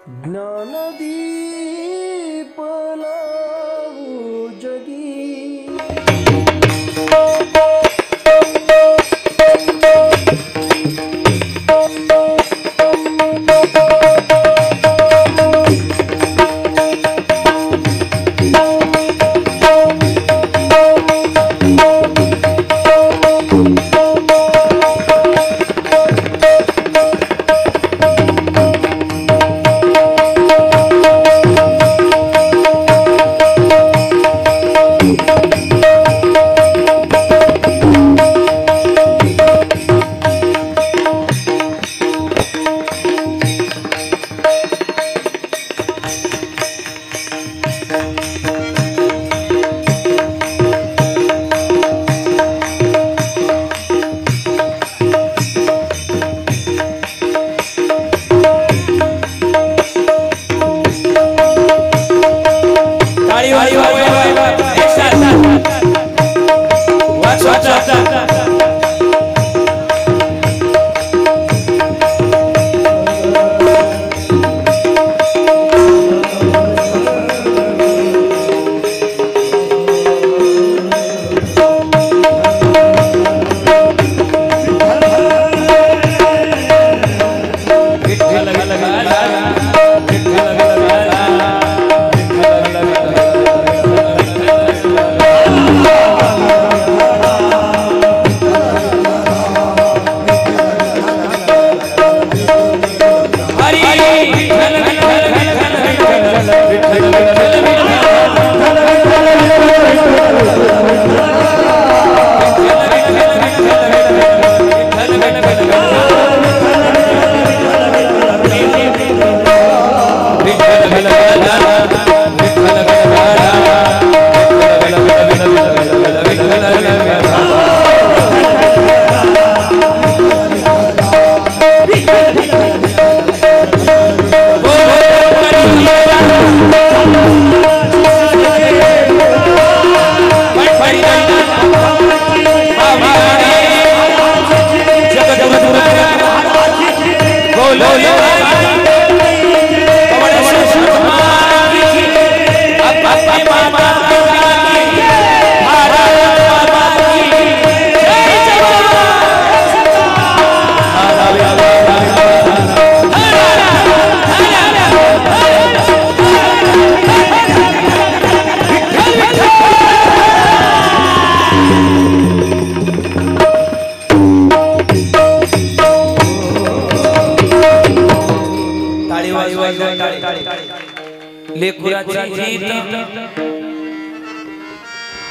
ज्ञानदीप लावू जगी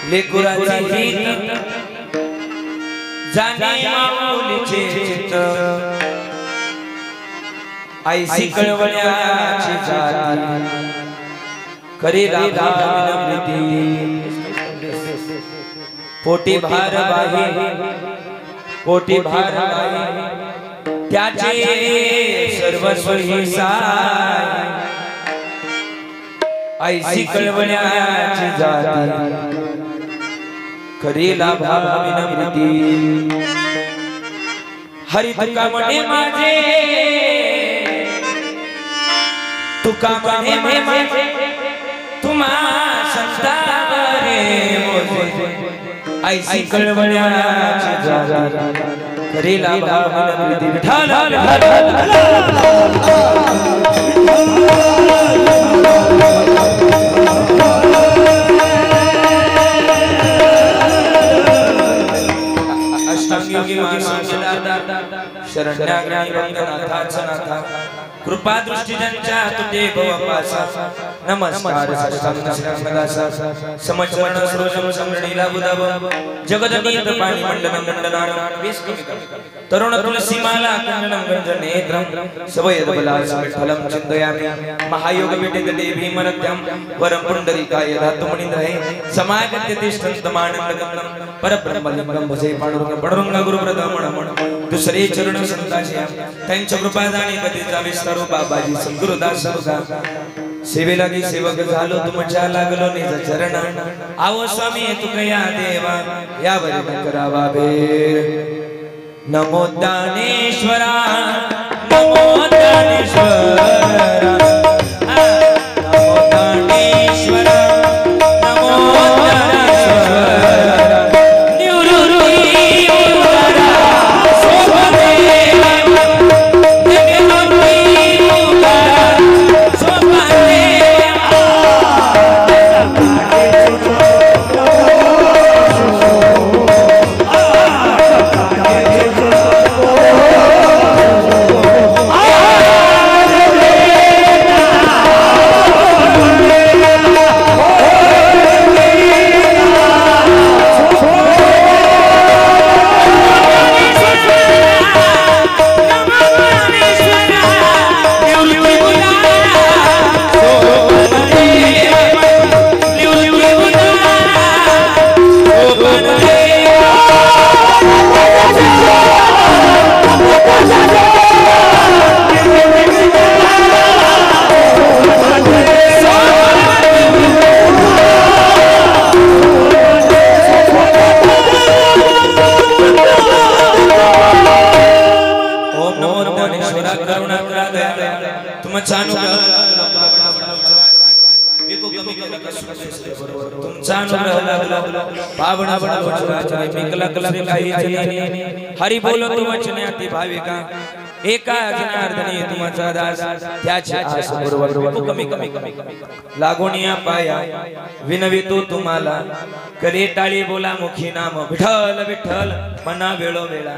लेकुराची हित जाने माऊलीचे चित्त ऐसी कळवण्याची जाती करी राधा विनम्रती पोटी भार बाही पोटी भार बाही त्याचे सर्वस्व ही साय ऐसी कळवण्याची जाती करीला भाव विनम्रती हरी तुका म्हणे माझे तुका म्हणे माझे तुम्हा संतारे मोजे ऐसी कळवण्याची जाती करीला भाव विनम्रती विठ्ठल कृपा दृष्टी ज्यांच्या तुटे गोपासा नमस्कार समचमन सरोजम समरणीला बुधव जगदनीत पाणी मंडलम मंडलानं तरुण तुलसी माला कुंडलम गंजनेत्रम सवयद बलास विठ्ठलम चिंतयामि महायोग विदित देवी मनत्यम वरम पुंडरीकाय धातुमणिन्द्रहे समागत्य तिष्ठन्तमानन्दगमनं परब्रह्मलिंगं भजे पांडुरंग गुरुप्रदमण दुसरे चरण संताचे त्यांच्या कृपा जाणे कधीचा विस्तारो बाबाजी सद्गुरुदास सेवे लागी सेवक झालो तुमच्या लागलो निज चरण आओ स्वामी तुकया देवा यावरी करावा बेर नमो दानेश्वरा नमो दानेश्वरा करा दया तुमचा तुमचा अनुग्रह लागला पावन हरि बोलो तुम वचने अति भाविका एका जनार्दनी तुमचा दास त्याचे आस बरोबर कमी लागोनिया पाया विनवितो तुम्हाला करे टाळी बोला मुखी नाम विठ्ठल विठ्ठल मना वेळो वेळा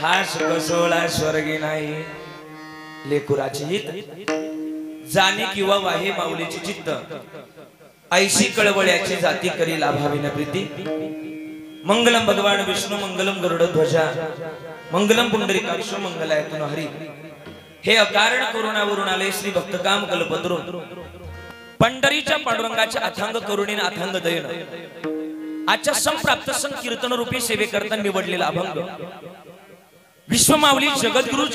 हास कसोळा स्वर्गी नाही लेकुराचे हित जाणे किंवा वाहे माऊलीचे चित्त ऐशी कळवळ्याची जाती करी लाभाविन प्रीती मंगलम भगवान विष्णू मंगलम गरुड ध्वजा मंगलम पुंडरीकाक्ष मंगलायतन हरी हे अकारण करुणावरून आले श्री भक्तकाम कल्पतरू पंढरीच्या पांडुरंगाच्या अथांग करुणीने अथांग दयन आजच्या संप्राप्त संकीर्तन रूपी सेवेकरता निवडलेला अभंग विश्वमाऊली जगद्गुरु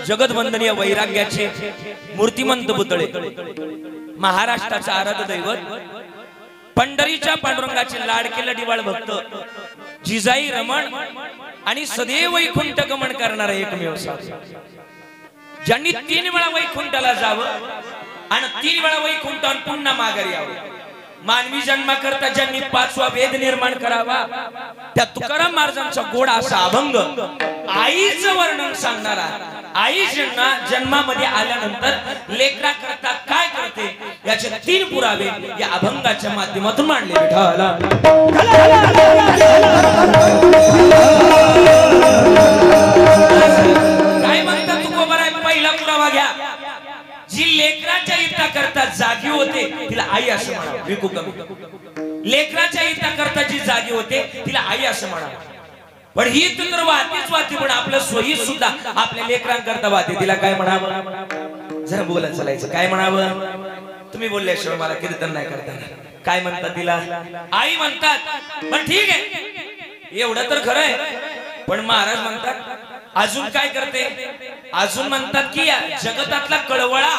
जगदवंदनीय वैराग्याचे मूर्तिमंत पुतळे महाराष्ट्राचा आराध्य दैवत पंढरीच्या पांडुरंगाचे लाडके लढीवाळ भक्त जिजाई रमण आणि सदैव वैकुंठ गमन करणारा एकमेव साधू ज्यांनी 3 वेळा वैकुंठाला जावं आणि 3 वेळा वैकुंठावर पुन्हा माघारी यावं मानवी जन्माकरता ज्यांनी 5वा वेद निर्माण करावा त्या तुकाराम महाराजांचा गोड असा अभंग आईचं वर्णन सांगणारा आई जन्मामध्ये आल्यानंतर लेकरा करता काय करते याचे 3 पुरावे या अभंगाच्या माध्यमातून मांडले काय म्हणतात तुकोबाराय पहिला पुरावा घ्या जी लेकराच्या हिता करता जागी होते तिला आई असं म्हणा विकू कमी लेकराच्या हिता करता जी जागी होते तिला आई असं म्हणा पण ही तर वाहतेच पण आपलं सोयी सुद्धा आपल्या लेकरांकरता वाहते तिला काय म्हणावं जरा बोलत चालायचं काय म्हणावं तुम्ही बोलल्याशिवाय मला कीर्तन नाही करता काय म्हणतात तिला आई म्हणतात पण ठीक आहे एवढं तर खरं आहे पण महाराज म्हणतात अजून काय करते अजून म्हणतात की या जगतातला कळवळा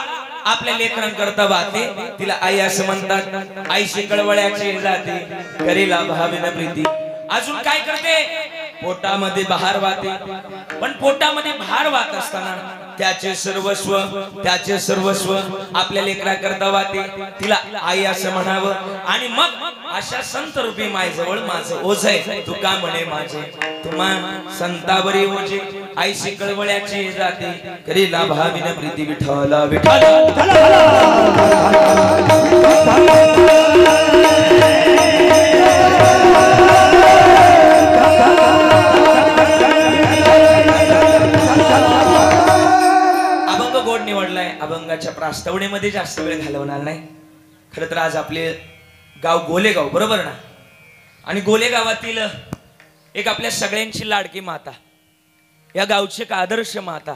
आपल्या लेकरांकरता वाहते तिला आई असं म्हणतात आईशी कळवळ्याची जाते करीला भाविन प्रीती अजून काय करते पोटामध्ये बहार वाहते पण पोटामध्ये भार वाहत असताना त्याचे सर्वस्व आपल्या लेकराकरता वाहते तिला आई असं म्हणावं आणि मग अशा संत रूपी मायजवळ माझं ओझ आहे तू का म्हणे माझे तुम्हा संतावरी ओझे आईशी कळवळ्याची जाते करीला भाविन प्रीती विठ्ठला विठ्ठला अभंगाच्या प्रास्तावनेमध्ये जास्त वेळ घालवणार नाही खरं तर आज आपले गाव गोलेगाव बरोबर ना आणि गोलेगावातील एक आपल्या सगळ्यांची लाडकी माता या गावची एक आदर्श माता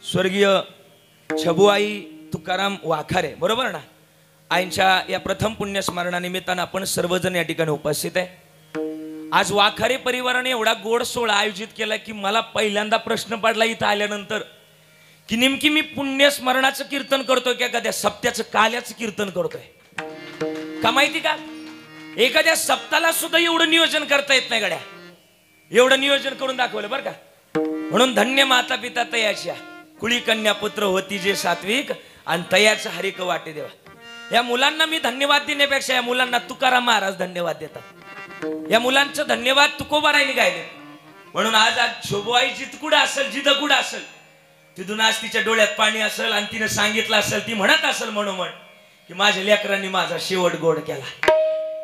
स्वर्गीय छबुआई तुकाराम वाखारे बरोबर ना आईंच्या या प्रथम पुण्यस्मरणानिमित्तानं आपण सर्वजण या ठिकाणी उपस्थित आहे आज वाखारे परिवाराने एवढा गोड सोहळा आयोजित केला की मला पहिल्यांदा प्रश्न पडला इथं आल्यानंतर की नेमकी मी पुण्यस्मरणाचं कीर्तन करतोय की एखाद्या सप्त्याचं काल्याचं कीर्तन करतोय का माहिती का एखाद्या सप्ताला सुद्धा एवढं नियोजन करता येत नाही गड्या एवढं नियोजन करून दाखवलं बरं का म्हणून धन्य माता पिता तयाच्या कुळी कन्या पुत्र होती जे सात्विक आणि तयाचं हरिक वाटे देवा या मुलांना मी धन्यवाद देण्यापेक्षा या मुलांना तुकाराम महाराज धन्यवाद देतात या मुलांचं धन्यवाद तुकोबारायने गायले म्हणून आज शोभुआई जितकुडं असेल जिथकुडं असेल तिथून आज तिच्या डोळ्यात पाणी असेल आणि तिने सांगितलं असेल ती म्हणत असेल म्हणून की माझ्या लेकरांनी माझा शेवट गोड केला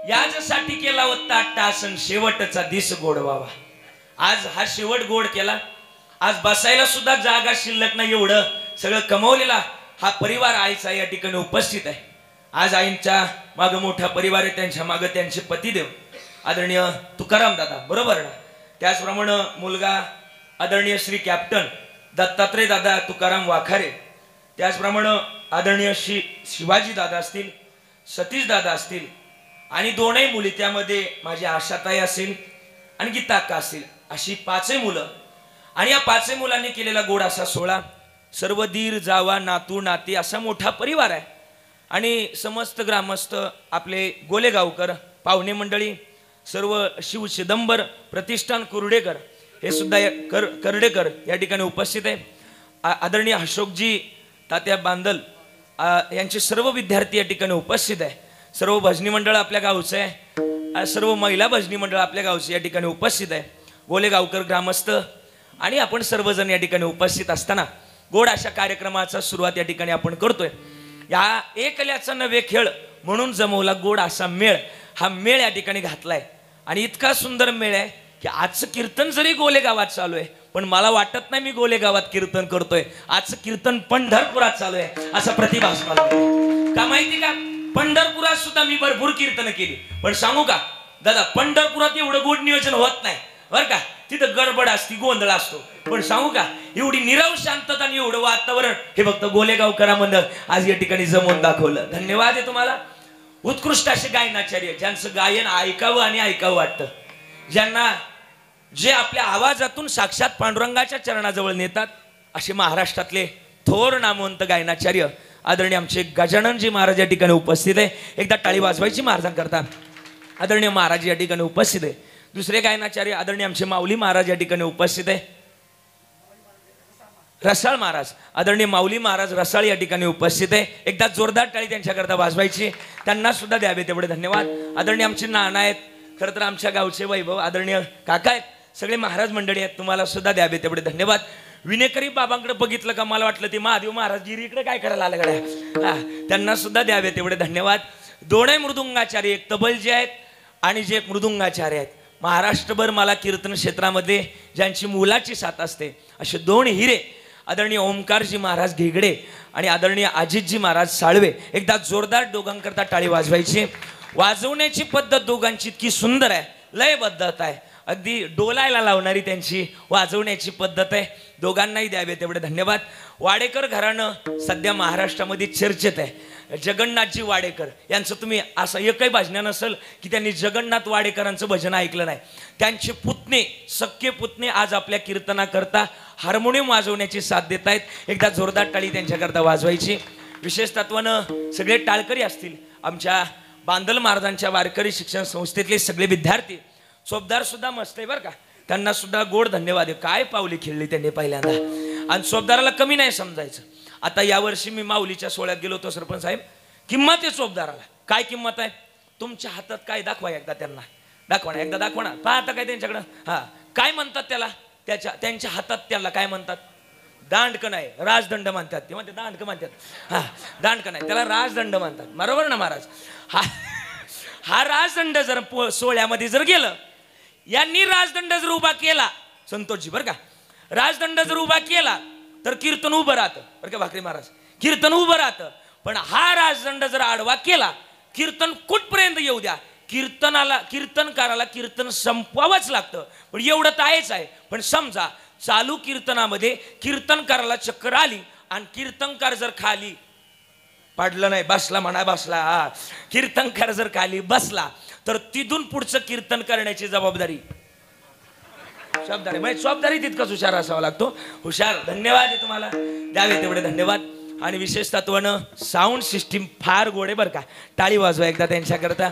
यासाठी केला होता आसन शेवटचा दिस गोड व्हावा आज हा शेवट गोड केला आज बसायला सुद्धा जागा शिल्लक नाही एवढं सगळं कमवलेला हा परिवार आईचा या ठिकाणी उपस्थित आहे आज आईंच्या मागे मोठा परिवार आहे त्यांच्या मागे त्यांचे पतिदेव आदरणीय तुकाराम दादा बरोबर ना त्याचप्रमाणे मुलगा आदरणीय श्री कॅप्टन दत्तात्रय दादा तुकाराम वाखारे त्याचप्रमाणे आदरणीय श्री शिवाजी दादा असतील सतीश दादा असतील आणि दोनही मुली त्यामध्ये माझी आशाताई असेल आणि गीताक्का असतील अशी 5 मुलं आणि या 5 मुलांनी केलेला गोड असा सोहळा सर्व दीर जावा नातू नाती असा मोठा परिवार आहे आणि समस्त ग्रामस्थ आपले गोलेगावकर पाहुणे मंडळी सर्व शिव चिदंबर प्रतिष्ठान कुर्डेकर हे सुद्धा करडेकर या ठिकाणी उपस्थित आहे आदरणीय अशोकजी तात्या बांदल यांचे सर्व विद्यार्थी या ठिकाणी उपस्थित आहे. सर्व भजनी मंडळ आपल्या गावचं आहे, सर्व महिला भजनी मंडळ आपल्या गावचे या ठिकाणी उपस्थित आहे, गोलेगावकर ग्रामस्थ आणि आपण सर्वजण या ठिकाणी उपस्थित असताना गोड अशा कार्यक्रमाचा सुरुवात या ठिकाणी आपण करतोय. या एकल्याचा नवे खेळ म्हणून जमवला गोड असा मेळ, हा मेळ या ठिकाणी घातलाय आणि इतका सुंदर मेळ आहे की आजचं कीर्तन जरी गोलेगावात चालू आहे पण मला वाटत नाही मी गोलेगावात कीर्तन करतोय. आजचं कीर्तन पंढरपुरात चालू आहे असा प्रतिभास मला का माहिती का. पंढरपुरात सुद्धा मी भरपूर कीर्तन केली पण सांगू का दादा, पंढरपुरात एवढं गोड नियोजन होत नाही बरं का. तिथं गडबड असती, गोंधळ असतो, पण सांगू का एवढी निरव शांतता आणि एवढं वातावरण हे फक्त गोलेगावकरांमध्ये आज या ठिकाणी जमवून दाखवलं. धन्यवाद आहे तुम्हाला. उत्कृष्ट असे गायनाचार्य ज्यांचं गायन ऐकावं आणि ऐकावं वाटतं, ज्यांना जे आपल्या आवाजातून साक्षात पांडुरंगाच्या चरणाजवळ नेतात, असे महाराष्ट्रातले थोर नामवंत गायनाचार्य आदरणीय आमचे गजाननजी महाराज या ठिकाणी उपस्थित आहे. एकदा टाळी वाजवायची महाराजांकरता. आदरणीय महाराज या ठिकाणी उपस्थित आहे. दुसरे गायनाचार्य आदरणीय आमचे माऊली महाराज या ठिकाणी उपस्थित आहे. रसाळ महाराज, आदरणीय माऊली महाराज रसाळ या ठिकाणी उपस्थित आहे. एकदा जोरदार टाळी त्यांच्याकरता वाजवायची, त्यांना सुद्धा द्यावे तेवढे धन्यवाद. आदरणीय आमचे नाना आहेत, खरं तर आमच्या गावचे वैभव आदरणीय काका आहेत, सगळे महाराज मंडळी आहेत, तुम्हाला सुद्धा द्यावे तेवढे धन्यवाद. विनेकरी बाबांकडे बघितलं का मला वाटलं ते महादेव महाराज गिरी इकडे काय करायला आलं गड्या, त्यांना सुद्धा द्यावे तेवढे धन्यवाद. दोन्ही मृदुंगाचार्य, एक तबलजी आहेत आणि जे एक मृदुंगाचार्य आहेत. महाराष्ट्रभर मला कीर्तन क्षेत्रामध्ये ज्यांची मुलाची साथ असते असे दोन हिरे आदरणीय ओमकारजी महाराज घेगडे आणि आदरणीय अजितजी महाराज साळवे. एकदा जोरदार दोघांकरता टाळी वाजवायची. वाजवण्याची पद्धत दोघांची इतकी सुंदर आहे, लयबद्धत आहे, अगदी डोलायला लावणारी त्यांची वाजवण्याची पद्धत आहे. दोघांनाही द्यावे तेवढे धन्यवाद. वाडेकर घराणं सध्या महाराष्ट्रामध्ये चर्चेत आहे. जगन्नाथजी वाडेकर यांचं तुम्ही असं एकही भजन नसेल की त्यांनी जगन्नाथ वाडेकरांचं भजन ऐकलं नाही. त्यांचे पुतणे, सख्खे पुतणे आज आपल्या कीर्तनाकरता हार्मोनियम वाजवण्याची साथ देत आहेत. एकदा जोरदार टाळी त्यांच्याकरता वाजवायची. विशेष तत्वानं सगळे टाळकरी असतील, आमच्या बांदल महाराजांच्या वारकरी शिक्षण संस्थेतले सगळे विद्यार्थी, चोपदार सुद्धा मस्त आहे बरं का, त्यांना सुद्धा गोड धन्यवाद आहे. काय पावली खेळली त्यांनी पहिल्यांदा, आणि चोपदाराला कमी नाही समजायचं. आता यावर्षी मी माऊलीच्या सोहळ्यात गेलो होतो सरपंच साहेब, किंमत आहे चोपदाराला. काय किंमत आहे तुमच्या हातात, काय दाखवा एकदा, त्यांना दाखवा ना, एकदा दाखवा ना, पाहता काय त्यांच्याकडं. हा काय म्हणतात त्याला, त्यांच्या हातात त्याला काय म्हणतात, दांडक नाही राजदंड म्हणतात. ते म्हणते दांडक म्हणतात, हा दांडक नाही त्याला राजदंड म्हणतात, बरोबर ना महाराज. हा राजदंड जर सोहळ्यामध्ये जर गेलं, यांनी राजदंड जर उभा केला, संतोषजी बरं का, राजदंड जर उभा केला तर कीर्तन उभं राहतं बरं का भाकरी महाराज, कीर्तन उभं राहतं. पण हा राजदंड जर आडवा केला, कीर्तन कुठपर्यंत येऊ द्या, कीर्तनकाराला कीर्तन संपवावंच लागतं. पण एवढं तर आहेच आहे. पण समजा चालू कीर्तनामध्ये कीर्तनकाराला चक्कर आली आणि कीर्तनकार जर खाली पडलं नाही, बसला म्हणा, बसला, कीर्तनकार जर खाली बसला तर तिथून पुढचं कीर्तन करण्याची जबाबदारी जबाबदारी तितकंच हुशार असावा लागतो. हुशार, धन्यवाद आहे तुम्हाला, द्यावे तेवढे धन्यवाद. आणि विशेष तत्वानं साऊंड सिस्टीम फार गोड आहे बरं का, टाळी वाजवा एकदा त्यांच्याकरता.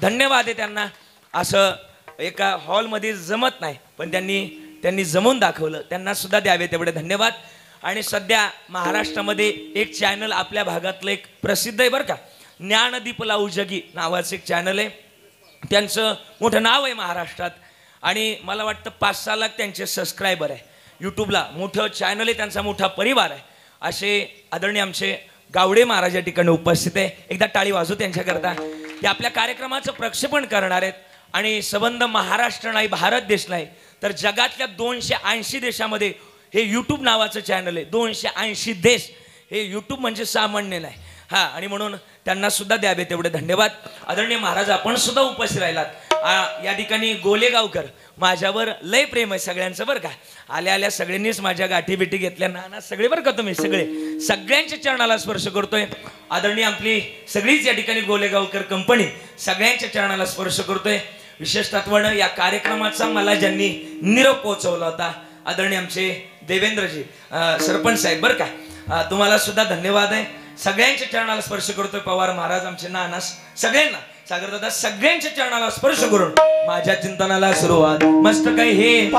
धन्यवाद आहे त्यांना. असं एका हॉलमध्ये जमत नाही पण त्यांनी जमवून दाखवलं, त्यांना सुद्धा द्यावे तेवढे धन्यवाद. आणि सध्या महाराष्ट्रामध्ये एक चॅनल आपल्या भागातलं एक प्रसिद्ध आहे बरं का, ज्ञानदीप लाऊजगी नावाचं एक चॅनल आहे. त्यांचं मोठं नाव आहे महाराष्ट्रात आणि मला वाटतं 5-6 लाख त्यांचे सबस्क्रायबर आहे यूट्यूबला. मोठं चॅनल आहे, त्यांचा मोठा परिवार आहे. असे आदरणीय आमचे गावडे महाराज या ठिकाणी उपस्थित आहे. एकदा टाळी वाजू त्यांच्याकरता. ते आपल्या कार्यक्रमाचं प्रक्षेपण करणार आहेत आणि संबंध महाराष्ट्र नाही, भारत देश नाही तर जगातल्या 280 देशामध्ये हे यूट्यूब नावाचं चॅनल आहे. 280 देश, हे यूट्यूब म्हणजे सामान्य नाही. हां, आणि म्हणून त्यांना सुद्धा द्यावे तेवढे धन्यवाद. आदरणीय महाराज आपण सुद्धा उपस्थित राहिलात. या ठिकाणी गोलेगावकर, माझ्यावर लय प्रेम आहे सगळ्यांचं बरं का. आल्या सगळ्यांनीच माझ्या गाठी बिठी घेतल्या, नाना सगळे बरं का, तुम्ही सगळ्यांच्या चरणाला स्पर्श करतोय. आदरणीय आपली सगळीच या ठिकाणी गोलेगावकर कंपनी सगळ्यांच्या चरणाला स्पर्श करतोय. विशेष तत्वानं या कार्यक्रमाचा मला ज्यांनी निरोप पोहोचवला होता आदरणीय आमचे देवेंद्रजी सरपंच साहेब बरं का, तुम्हाला सुद्धा धन्यवाद आहे. सगळ्यांच्या चरणाला स्पर्श करतोय. पवार महाराज, आमचे नाना, सगळ्यांना, सागरदादा, सगळ्यांच्या चरणाला स्पर्श करून माझ्या चिंतनाला सुरुवात. मस्त काही हे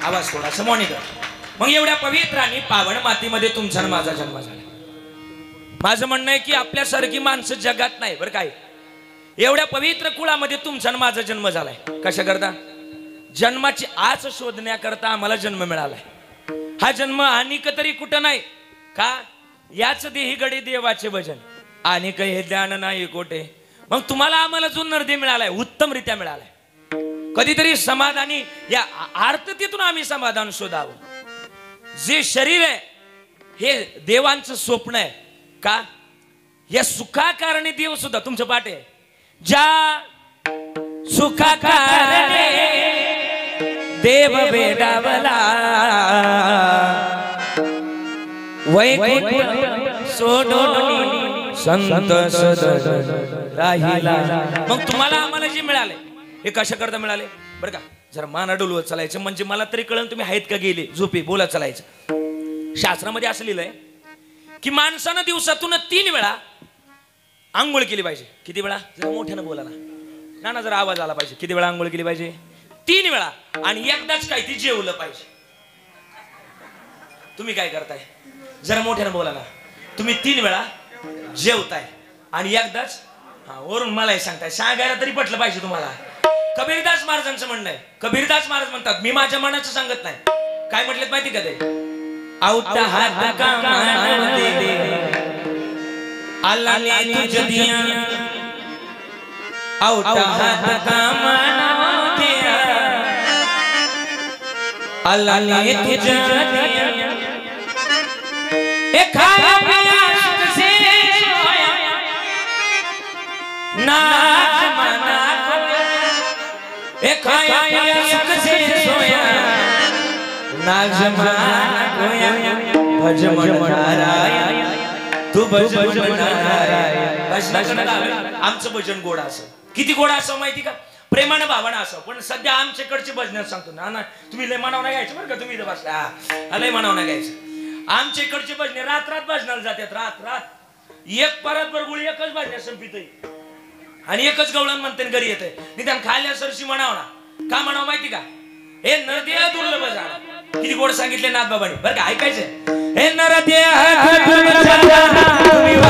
आवाज थोडासा मॉनिटर. मग एवढ्या पवित्र आणि पावन मातीमध्ये तुमचा आणि माझा जन्म झाला. माझं म्हणणं आहे की आपल्यासारखी माणसं जगात नाही बरं काय. एवढ्या पवित्र कुळामध्ये तुमचा आणि माझा जन्म झालाय. कशा करता? जन्माची आच शोधण्याकरता आम्हाला जन्म मिळालाय. हा जन्म अनिक तरी कुठं नाही का? याच देही गडे देवाचे भजन आणि काही हे ध्यान नाही कोठे. मग तुम्हाला आम्हाला जो नरदे मिळालाय उत्तमरित्या मिळालाय. कधीतरी समाधानी या आर्ततेतून आम्ही समाधान शोधावं. जे शरीर आहे हे देवांचं स्वप्न आहे का? या सुखाकारणे देव सुद्धा तुमचं पाठ आहे. ज्या सुखाकारणे देव वेडावला वैकुंठ सोडून संत सद राहिला. मग तुम्हाला आम्हाला जे मिळाले हे कशा करता मिळाले बरं का? जरा माना डोलवत चालायचं म्हणजे मला तरी कळलं तुम्ही आहेत का गेले झोपे बोलत चालायचं. शास्त्रामध्ये असं लिहिलंय की माणसानं दिवसातून 3 वेळा आंघोळ केली पाहिजे. किती वेळा? जरा मोठ्यानं बोला ना जरा आवाज आला पाहिजे. किती वेळा आंघोळ केली पाहिजे? 3 वेळा. आणि एकदाच काय ती जेवलं पाहिजे. तुम्ही काय करताय? जरा मोठ्यानं बोला ना. तुम्ही 3 वेळा जेवताय आणि एकदाच वरून मलाही सांगताय. सांगायला तरी पटलं पाहिजे तुम्हाला. कबीरदास महाराजांचं म्हणणं आहे. कबीरदास महाराज म्हणतात मी माझ्या मनाचं सांगत नाही. काय म्हटलेत माहिती का ते? औता हात कामामध्ये अल्लाहने तुझे दिया औता हात कामामध्ये अल्लाहने तुझे दिया एक खाया पिया सुख से सोया नाच मना एक खाया पिया सुख से सोया नाच मना कोया भज मन नारायण तू भज मन नारायण. भजनाकडे आमचं भजन गोड असं. किती गोड असं माहिती का? प्रेमानं भावानं असं. पण सध्या आमच्याकडचे भजन सांगतो ना तुम्ही लय मनाव नाही घ्यायचं बरं का. तुम्ही इथं बसला लय मनाव नाही घ्यायचं. आमच्या इकडचे भजने रात रात भजनाला जातात. रात रात एक परत बरगुळी एकच भजन संपित आणि एकच गवळण म्हणते घरी येते. निदान खाल्या सरशी म्हणाव ना. का म्हणावं माहिती का? हे नरदेह दुर्लभ झाला. किती गोड सांगितले नाथ बाबांनी बरं का. ऐकायचं हे नरदेह दुर्लभ झाला तुम्ही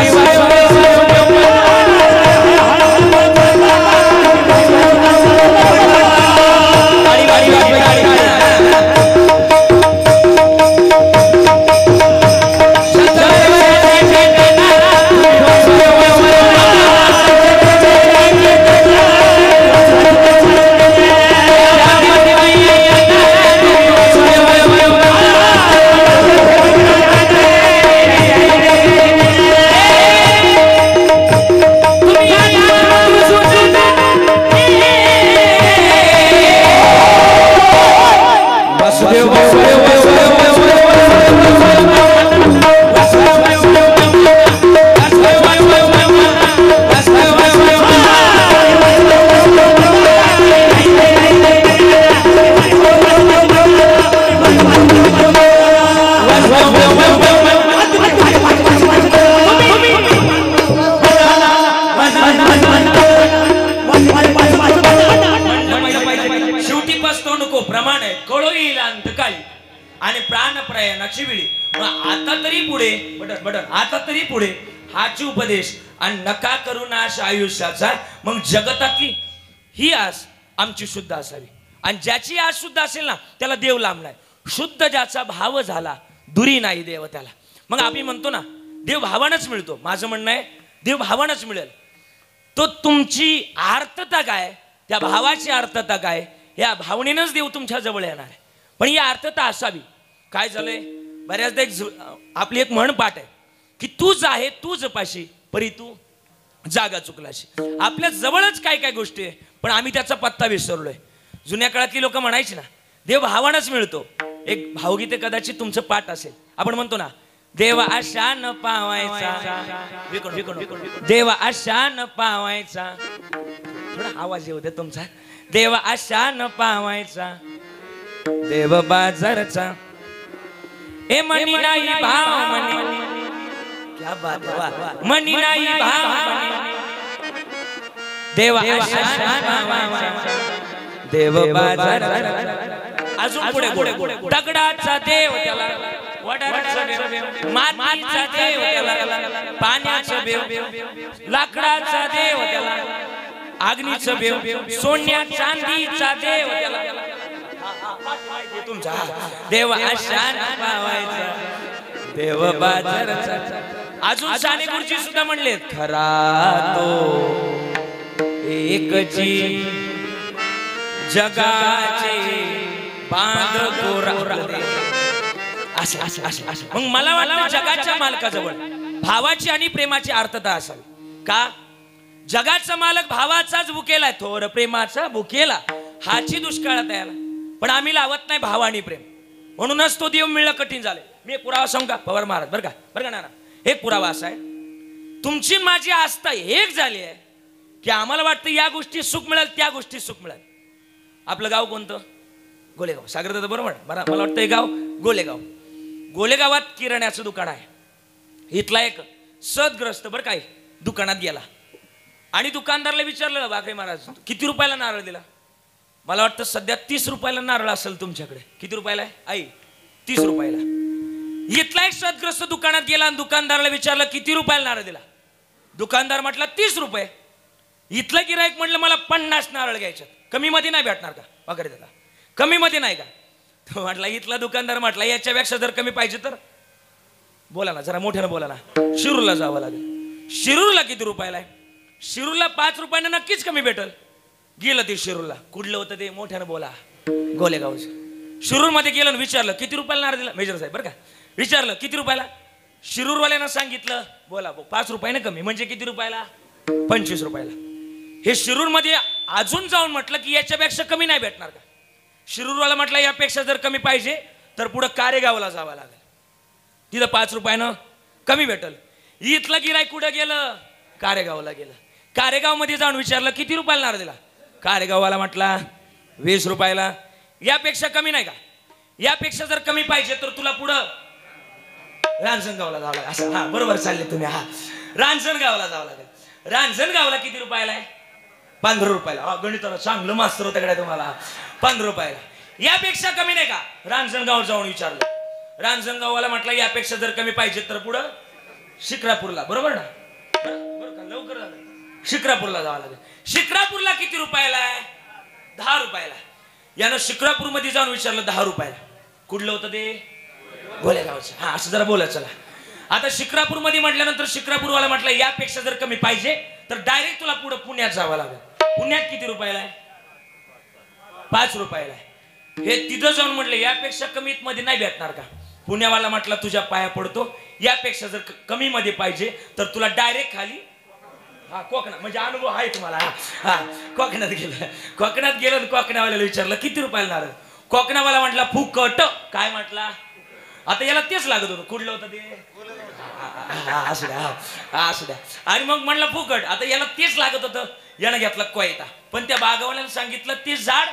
आता तरी पुढे हाची उपदेश आणि नका करू नाश आयुष्याचा. मग जगतातली ही आस आमची शुद्ध असावी. आणि ज्याची आज शुद्ध असेल ना त्याला देव लांबलाय. शुद्ध ज्याचा भाव झाला दुरी नाही देव त्याला. मग आम्ही म्हणतो ना देव भावानंच मिळतो. माझं म्हणणं आहे देव भावानंच मिळेल. तो तुमची आर्तता काय, त्या भावाची आर्तता काय, या भावनेनंच देव तुमच्या जवळ येणार आहे. पण ही आर्तता असावी. काय झालंय बऱ्याचदा आपली एक म्हण पाठ आहे की तूच आहे तूच पाशी परी तू जागा चुकलाशी. आपल्या जवळच काय काय गोष्टी आहे पण आम्ही त्याचा पत्ता विसरलोय. जुन्या काळातली लोक म्हणायची ना देव भावानंच मिळतो. एक भावगीते कदाचित तुमचं पाठ असेल. आपण म्हणतो ना देव आशा न पावायचा, देव आशा न पावायचा, थोडा आवाज येऊ दे तुमचा. देव आशा न पावायचा देव बाजारचा ए मनी नाही भाव मनी, क्या बात है, मनी नाही भाव मनी देव आशा न पावायचा देव बाजारचा. अजून पुढे दगडाचा देव त्याला, वडाचा देव, मातीचा देव त्याला, पाण्याचा देव, लाकडाचा देव त्याला, अग्नीचा देव, सोन्या चांदीचा देव त्याला. तुमचा देव आशा न पावायचा देव बाजारचा. अजून साने गुरुजी सुद्धा म्हणले खरा तो एकची जगाचे बांध गोरा. मग मला वाटतं जगाच्या मालकाजवळ भावाची आणि प्रेमाची आर्तता असावी. का जगाचा मालक भावाचाच भुकेला, थोर प्रेमाचा भुकेला, हाची दुष्काळात यायला. पण आम्ही लावत नाही भाव आणि प्रेम, म्हणूनच तो देव मिळणं कठीण झालंय. मी एक पुरावा सांगू का पवार महाराज, बरं का नाना, एक पुरावा असा आहे तुमची माझी आस्था एक झाली आहे की आम्हाला वाटतं या गोष्टी सुख मिळेल त्या गोष्टी सुख मिळेल. आपलं गाव कोणतं? गोलेगाव. सागर दादा बरोबर मला वाटतं हे गाव गोलेगाव. गोलेगावात किराण्याचं दुकान आहे. इथला एक सदग्रस्त बरं काय दुकानात गेला आणि दुकानदारला विचारलं वाघरे महाराज किती रुपयाला नारळ दिला? मला वाटतं सध्या 30 रुपयाला नारळ असेल तुमच्याकडे. किती रुपयाला आहे आई? 30 रुपयाला. इथला एक सदग्रस्त दुकानात गेला आणि दुकानदाराला विचारलं किती रुपयाला नारळ दिला? दुकानदार म्हटला 30 रुपये. इथलं गिराईक म्हटलं मला 50 नारळ घ्यायचे, कमी मध्ये नाही भेटणार का वगैरे दादा, कमी मध्ये नाही का? तो म्हटला, इथला दुकानदार म्हटला याच्यापेक्षा जर कमी पाहिजे तर बोला ना, जरा मोठ्यानं बोला ना. शिरूरला जावं लागेल. शिरूरला किती रुपयाला आहे? शिरूरला 5 रुपयानं नक्कीच कमी भेटल. गेलं ते शिरूरला. कुठलं होतं ते? मोठ्यानं बोला. गोलेगावचं. शिरूर मध्ये गेलं विचारलं किती रुपयाला नारळ दिला? मेजर साहेब बरं का, विचारलं किती रुपयाला? शिरूरवाल्यानं सांगितलं बोला 5 रुपयानं कमी, म्हणजे किती रुपयाला? 25 रुपयाला. हे शिरूर मध्ये अजून जाऊन म्हटलं की याच्यापेक्षा कमी नाही भेटणार का? शिरूरवाला म्हटलं यापेक्षा जर कमी पाहिजे तर पुढे कारेगावला जावं लागेल, तिथं 5 रुपयानं कमी भेटल. इथलं गिराईक कुठं गेलं? कारेगावला गेलं. कारेगाव मध्ये जाऊन विचारलं किती रुपयाला नारळ दिला? कारेगाववाला म्हटला 20 रुपयाला. यापेक्षा कमी नाही का? यापेक्षा जर कमी पाहिजे तर तुला पुढं रांजणगावला जावं लागेल. असं हा बरोबर चालले तुम्ही. हा रांजणगावला जावं लागेल. रांजणगावला किती रुपयाला आहे? 15 रुपयाला. गणिताला चांगलं मास्तर होतं कडे तुम्हाला. 15 रुपयाला. यापेक्षा कमी नाही का? रांजणगाव जाऊन विचारलं. रांजणगाववाला म्हटलं यापेक्षा जर कमी पाहिजे तर पुढं शिक्रापूरला. बरोबर ना? बरोबर का? लवकर झालं. शिक्रापूरला जावं लागेल. शिक्रापूरला किती रुपयाला आहे? 10 रुपयाला. यानं शिक्रापूर मध्ये जाऊन विचारलं 10 रुपयाला. कुठलं होतं ते? गोलेगावचं. हा असं जरा बोला चला. आता शिक्रापूर मध्ये म्हटल्यानंतर शिक्रापूरवाला म्हटलं यापेक्षा जर कमी पाहिजे तर डायरेक्ट तुला पुढे पुण्यात जावं लागेल. पुण्यात किती रुपयाला आहे? 5 रुपयाला आहे. हे तिथं जाऊन म्हटलं यापेक्षा कमीत मध्ये नाही भेटणार का? पुण्यावाला म्हटलं तुझ्या पाया पडतो, यापेक्षा जर कमी मध्ये पाहिजे तर तुला डायरेक्ट खाली कोकणात, म्हणजे अनुभव आहे तुम्हाला. हा कोकणात गेलं. कोकणात गेलं कोकणावाल्याला विचारलं किती रुपयाला नारळ? कोकणावाला म्हटला फुकट. काय म्हटला? आता याला तेच लागत होतं. कुठलं होतं ते? असू द्या असू द्या. आणि मग म्हणलं फुकट. आता याला तेच लागत होतं. यानं घेतला कोयता. पण त्या बागावाल्याला सांगितलं ते झाड,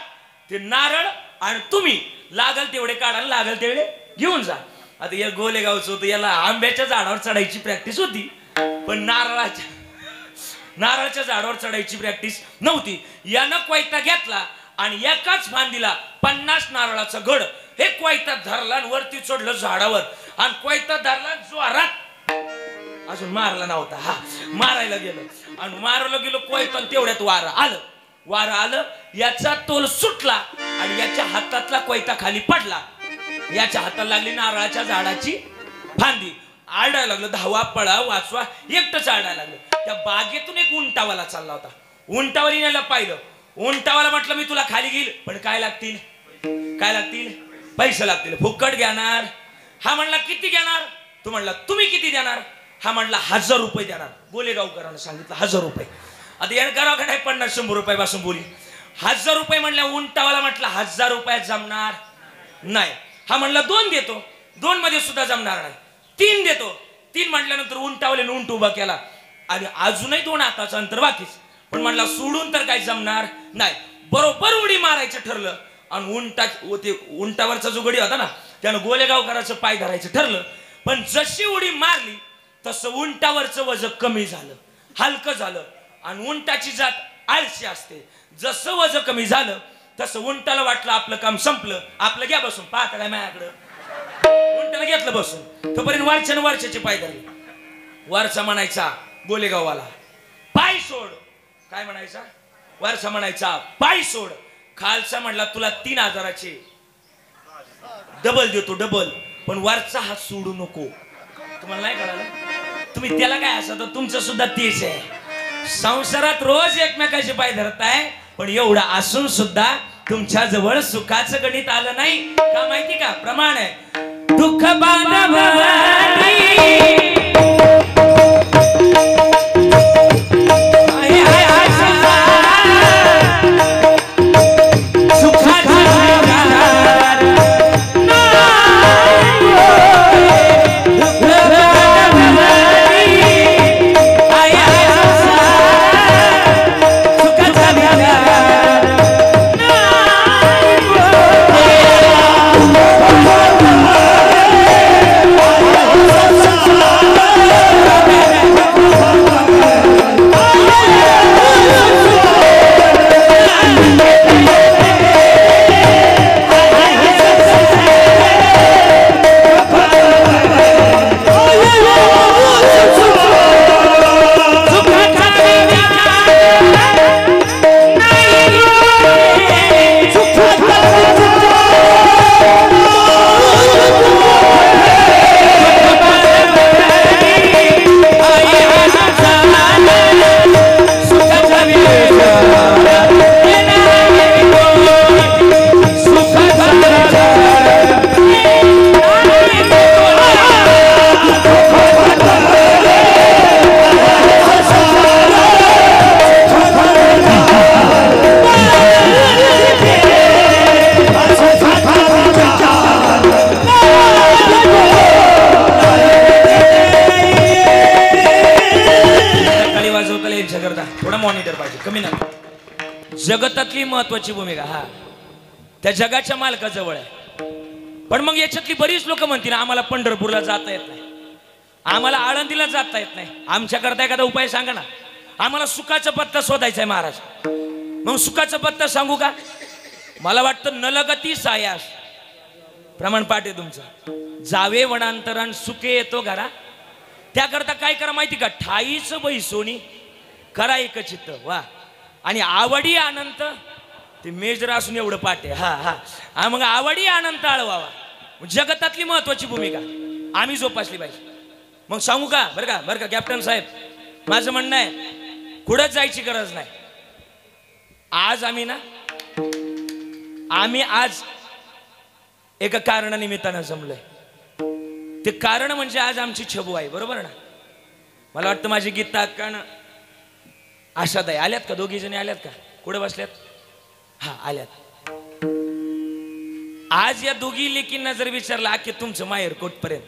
ते नारळ आणि तुम्ही लागल तेवढे काढा, लागल तेवढे घेऊन जा. आता या गोलेगावचं होतं, याला आंब्याच्या झाडावर चढायची प्रॅक्टिस होती पण नारळाच्या झाडावर चढायची प्रॅक्टिस नव्हती. यानं कोयता घेतला आणि एकाच फांदीला 50 नारळाचा घड हे कोयता धरला आणि वरती चढलं झाडावर आणि कोयता धरला जोरात. अजून मारला नव्हता. हा मारायला गेलो आणि मारायला गेलो कोयता. तेवढ्यात वारं आलं. याचा तोल सुटला आणि याच्या हातातला कोयता खाली पडला. याच्या हाताला लागली नारळाच्या झाडाची फांदी. आरडायला लागलं, धावा पळा वाचवा, एकटंच आरडायला लागलं. त्या बागेतून एक उंटावाला चालला होता. उंटावालीला पाहिलं. उंटावाला म्हटलं मी तुला खाली घेईल, पण काय लागतील, काय लागतील, पैसे लागतील. फुकट घेणार. हा म्हणला किती घेणार. तू म्हणला तुम्ही किती देणार. हा म्हणला 1000 रुपये देणार. गोलेगावकरांना सांगितलं 1000 रुपये. आता येणकराव का नाही 50-100 रुपये पासून बोली. 1000 रुपये म्हणल्या. उंटावाला म्हटलं 1000 रुपयात जमणार नाही. हा म्हणला 2 देतो. 2 मध्ये सुद्धा जमणार नाही. 3 देतो. 3 म्हटल्यानंतर उंटावाल्याने उंट उभा केला आणि अजूनही 2 हाताचं अंतर बाकीच. पण म्हणला सोडून तर काही जमणार नाही. बरोबर उडी मारायचं ठरलं आणि उंटावरचा जो गडी होता ना त्यानं गोलेगावकराचं पाय धरायचं ठरलं. पण जशी उडी मारली तसं उंटावरचं वजन कमी झालं, हलकं झालं. आणि उंटाची जात आळशी असते. जसं वजन कमी झालं तसं उंटाला वाटलं आपलं काम संपलं, आपलं घ्या बसून. पाहता काय माझ्याकडं. उंटाला घेतलं बसून. तोपर्यंत वरच्यानं वरच्याचे पाय धरले. वरचा म्हणायचा गोलेगाववाला पाय सोड. काय म्हणायचा. वरचा म्हणायचा पाय सोड. खालचा म्हणला तुला 3000चे डबल देतो, डबल. पण वरचा हात सोडू नको. तुम्हाला नाही कळालं. तुम्ही त्याला काय असं तर तुमचं सुद्धा तेच आहे. संसारात रोज एकमेकाचे पाय धरताय, पण एवढा असून सुद्धा तुमच्या जवळ सुखाचं गणित आलं नाही का माहिती का. प्रमाण आहे दुःख बांधवानी जगतातली महत्वाची भूमिका हा त्या जगाच्या मालकाजवळ आहे. पण मग याच्यातली बरीच लोक म्हणतील आम्हाला पंढरपूरला जाता येत नाही, आम्हाला आळंदीला जाता येत नाही, आमच्याकरता एखादा उपाय सांगा ना. आम्हाला सुखाचा पत्ता शोधायचा आहे महाराज. मग सुखाचा पत्ता सांगू का. मला वाटतं नलगती सायास प्रमाण पाठ आहे तुमचं. जावे वनांतरान सुखे येतो घरा. त्याकरता काय करा माहिती का. ठाईच बैसोनी करा एक चित्त. वा. आणि आवडी अनंत ते मेजर असून एवढं पाठ आहे. हा हा मग आवडी अनंत आळवावा. जगतातली महत्वाची भूमिका आम्ही जोपासली पाहिजे. मग सांगू का बरं का कॅप्टन साहेब, माझं म्हणणं आहे कुठंच जायची गरज नाही. आज आम्ही आज एका कारणानिमित्तानं जमलोय. ते कारण म्हणजे आज आमची छबू आहे. बरोबर ना. मला वाटतं माझी गीता अक्कानं आशाताई आल्यात का. दोघी जणी आल्यात का. कुठे बसल्यात. हा आल्यात. आज या दोघी लेकींना जर विचारला की तुमचं माहेर कोटपर्यंत,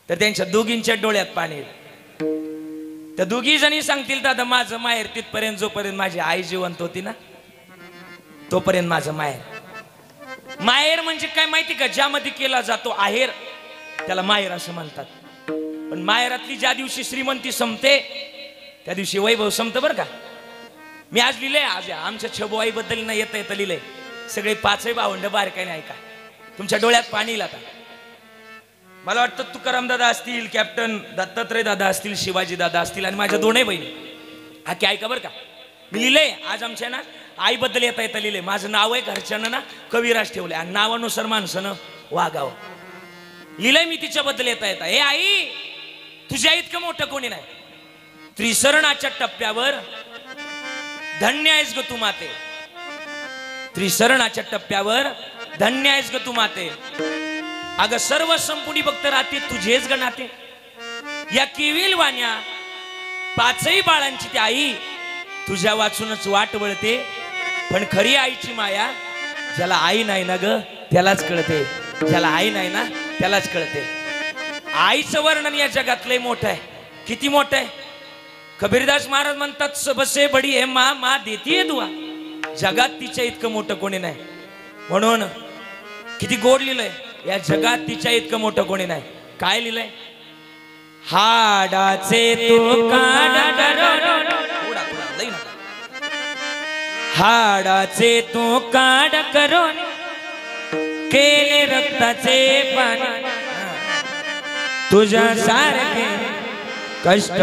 तर त्यांच्या दोघींच्या डोळ्यात पाणी येईल. त्या दोघी जणी सांगतील दादा माझं माहेर तिथपर्यंत जोपर्यंत माझी आई जिवंत होती ना तोपर्यंत माझं माहेर. माहेर म्हणजे काय माहिती का. ज्यामध्ये केला जातो आहेर त्याला माहेर असं म्हणतात. पण माहेरातली ज्या दिवशी श्रीमंती संपते त्या दिवशी वैभव संपतं. बरं का. मी आज लिहिलंय. आज आमच्या छबुआई बद्दल न येता लिहिलंय. सगळे 5 भावंड बारकाईने ऐका. तुमच्या डोळ्यात पाणी येईल आता. मला वाटतं तुकाराम दादा असतील, कॅप्टन दत्तात्रय दादा असतील, शिवाजी दादा असतील आणि माझ्या 2 बहिणी. हा की ऐका बरं का. मी लिहिलंय आज आमच्या ना आई बद्दल येता येता लिहिले माझं नाव आहे घरच्यानं ना कविराज ठेवले आणि नावानुसार माणसानं वागावं लिहिलंय मी तिच्याबद्दल येता येता. हे आई तुझ्या इतकं मोठं कोणी नाही. त्रिसरणाच्या टप्प्यावर धन्य आहेस ग तू माते. त्रिसरणाच्या टप्प्यावर धन्य आहेस ग तू माते. अगं सर्व संपुडी भक्त राहते तुझेच ग नाते. या केविल वाण्या पाचही बाळांची ती आई तुझ्या वाचूनच वाट वळते. पण खरी आईची माया ज्याला आई नाही ना ग त्यालाच कळते. ज्याला आई नाही ना त्यालाच कळते. आईचं वर्णन या जगात लय मोठं आहे. किती मोठं आहे. कबीरदास महाराज म्हणतात सबसे बडी है माँ, माँ देती है दुआ. जगात तिच्या इतकं मोठं कोणी नाही. म्हणून किती गोड लिहिलंय या जगात तिच्या इतकं मोठं कोणी नाही. काय लिहिलंय. हाडाचे तो काढा हाडाचे तो काढ करून केले रक्ताचे पाणी. तुझ्या सारखे कष्ट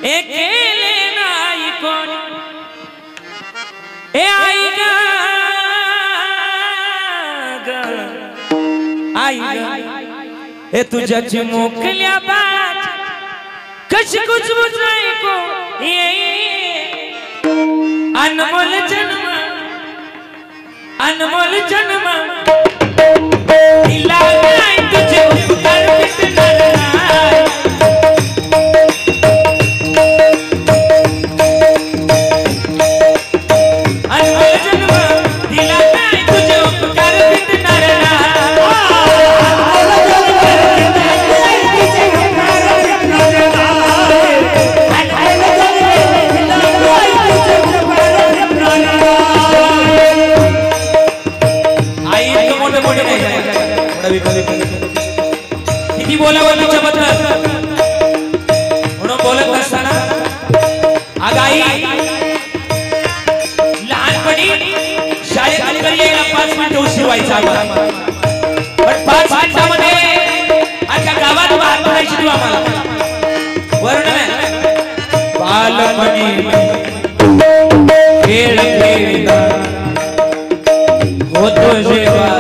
हे केले नाही कोण. हे आई ग आई हे तुझ्याच मोकल्या बात कशी कुछ बुझाई को ये अनमोल जन्म अनमोल जन्म दिला नाही तुझे उपकार मिटणार नाही. अनमोल जन्म दिला नाही तुझे उपकार मिटणार नाही. किती बोलावं तिच्याबद्दल. म्हणून बोलत असताना अगं आई लहानपणी शाळेत यायला 5 मिनिटं उशीर व्हायचा. पण 5 मिनिटामध्ये अख्या गावात बाहेर पडायची तू आम्हाला. वर्णन आहे. बालपणी खेळ खेळता होतो जेव्हा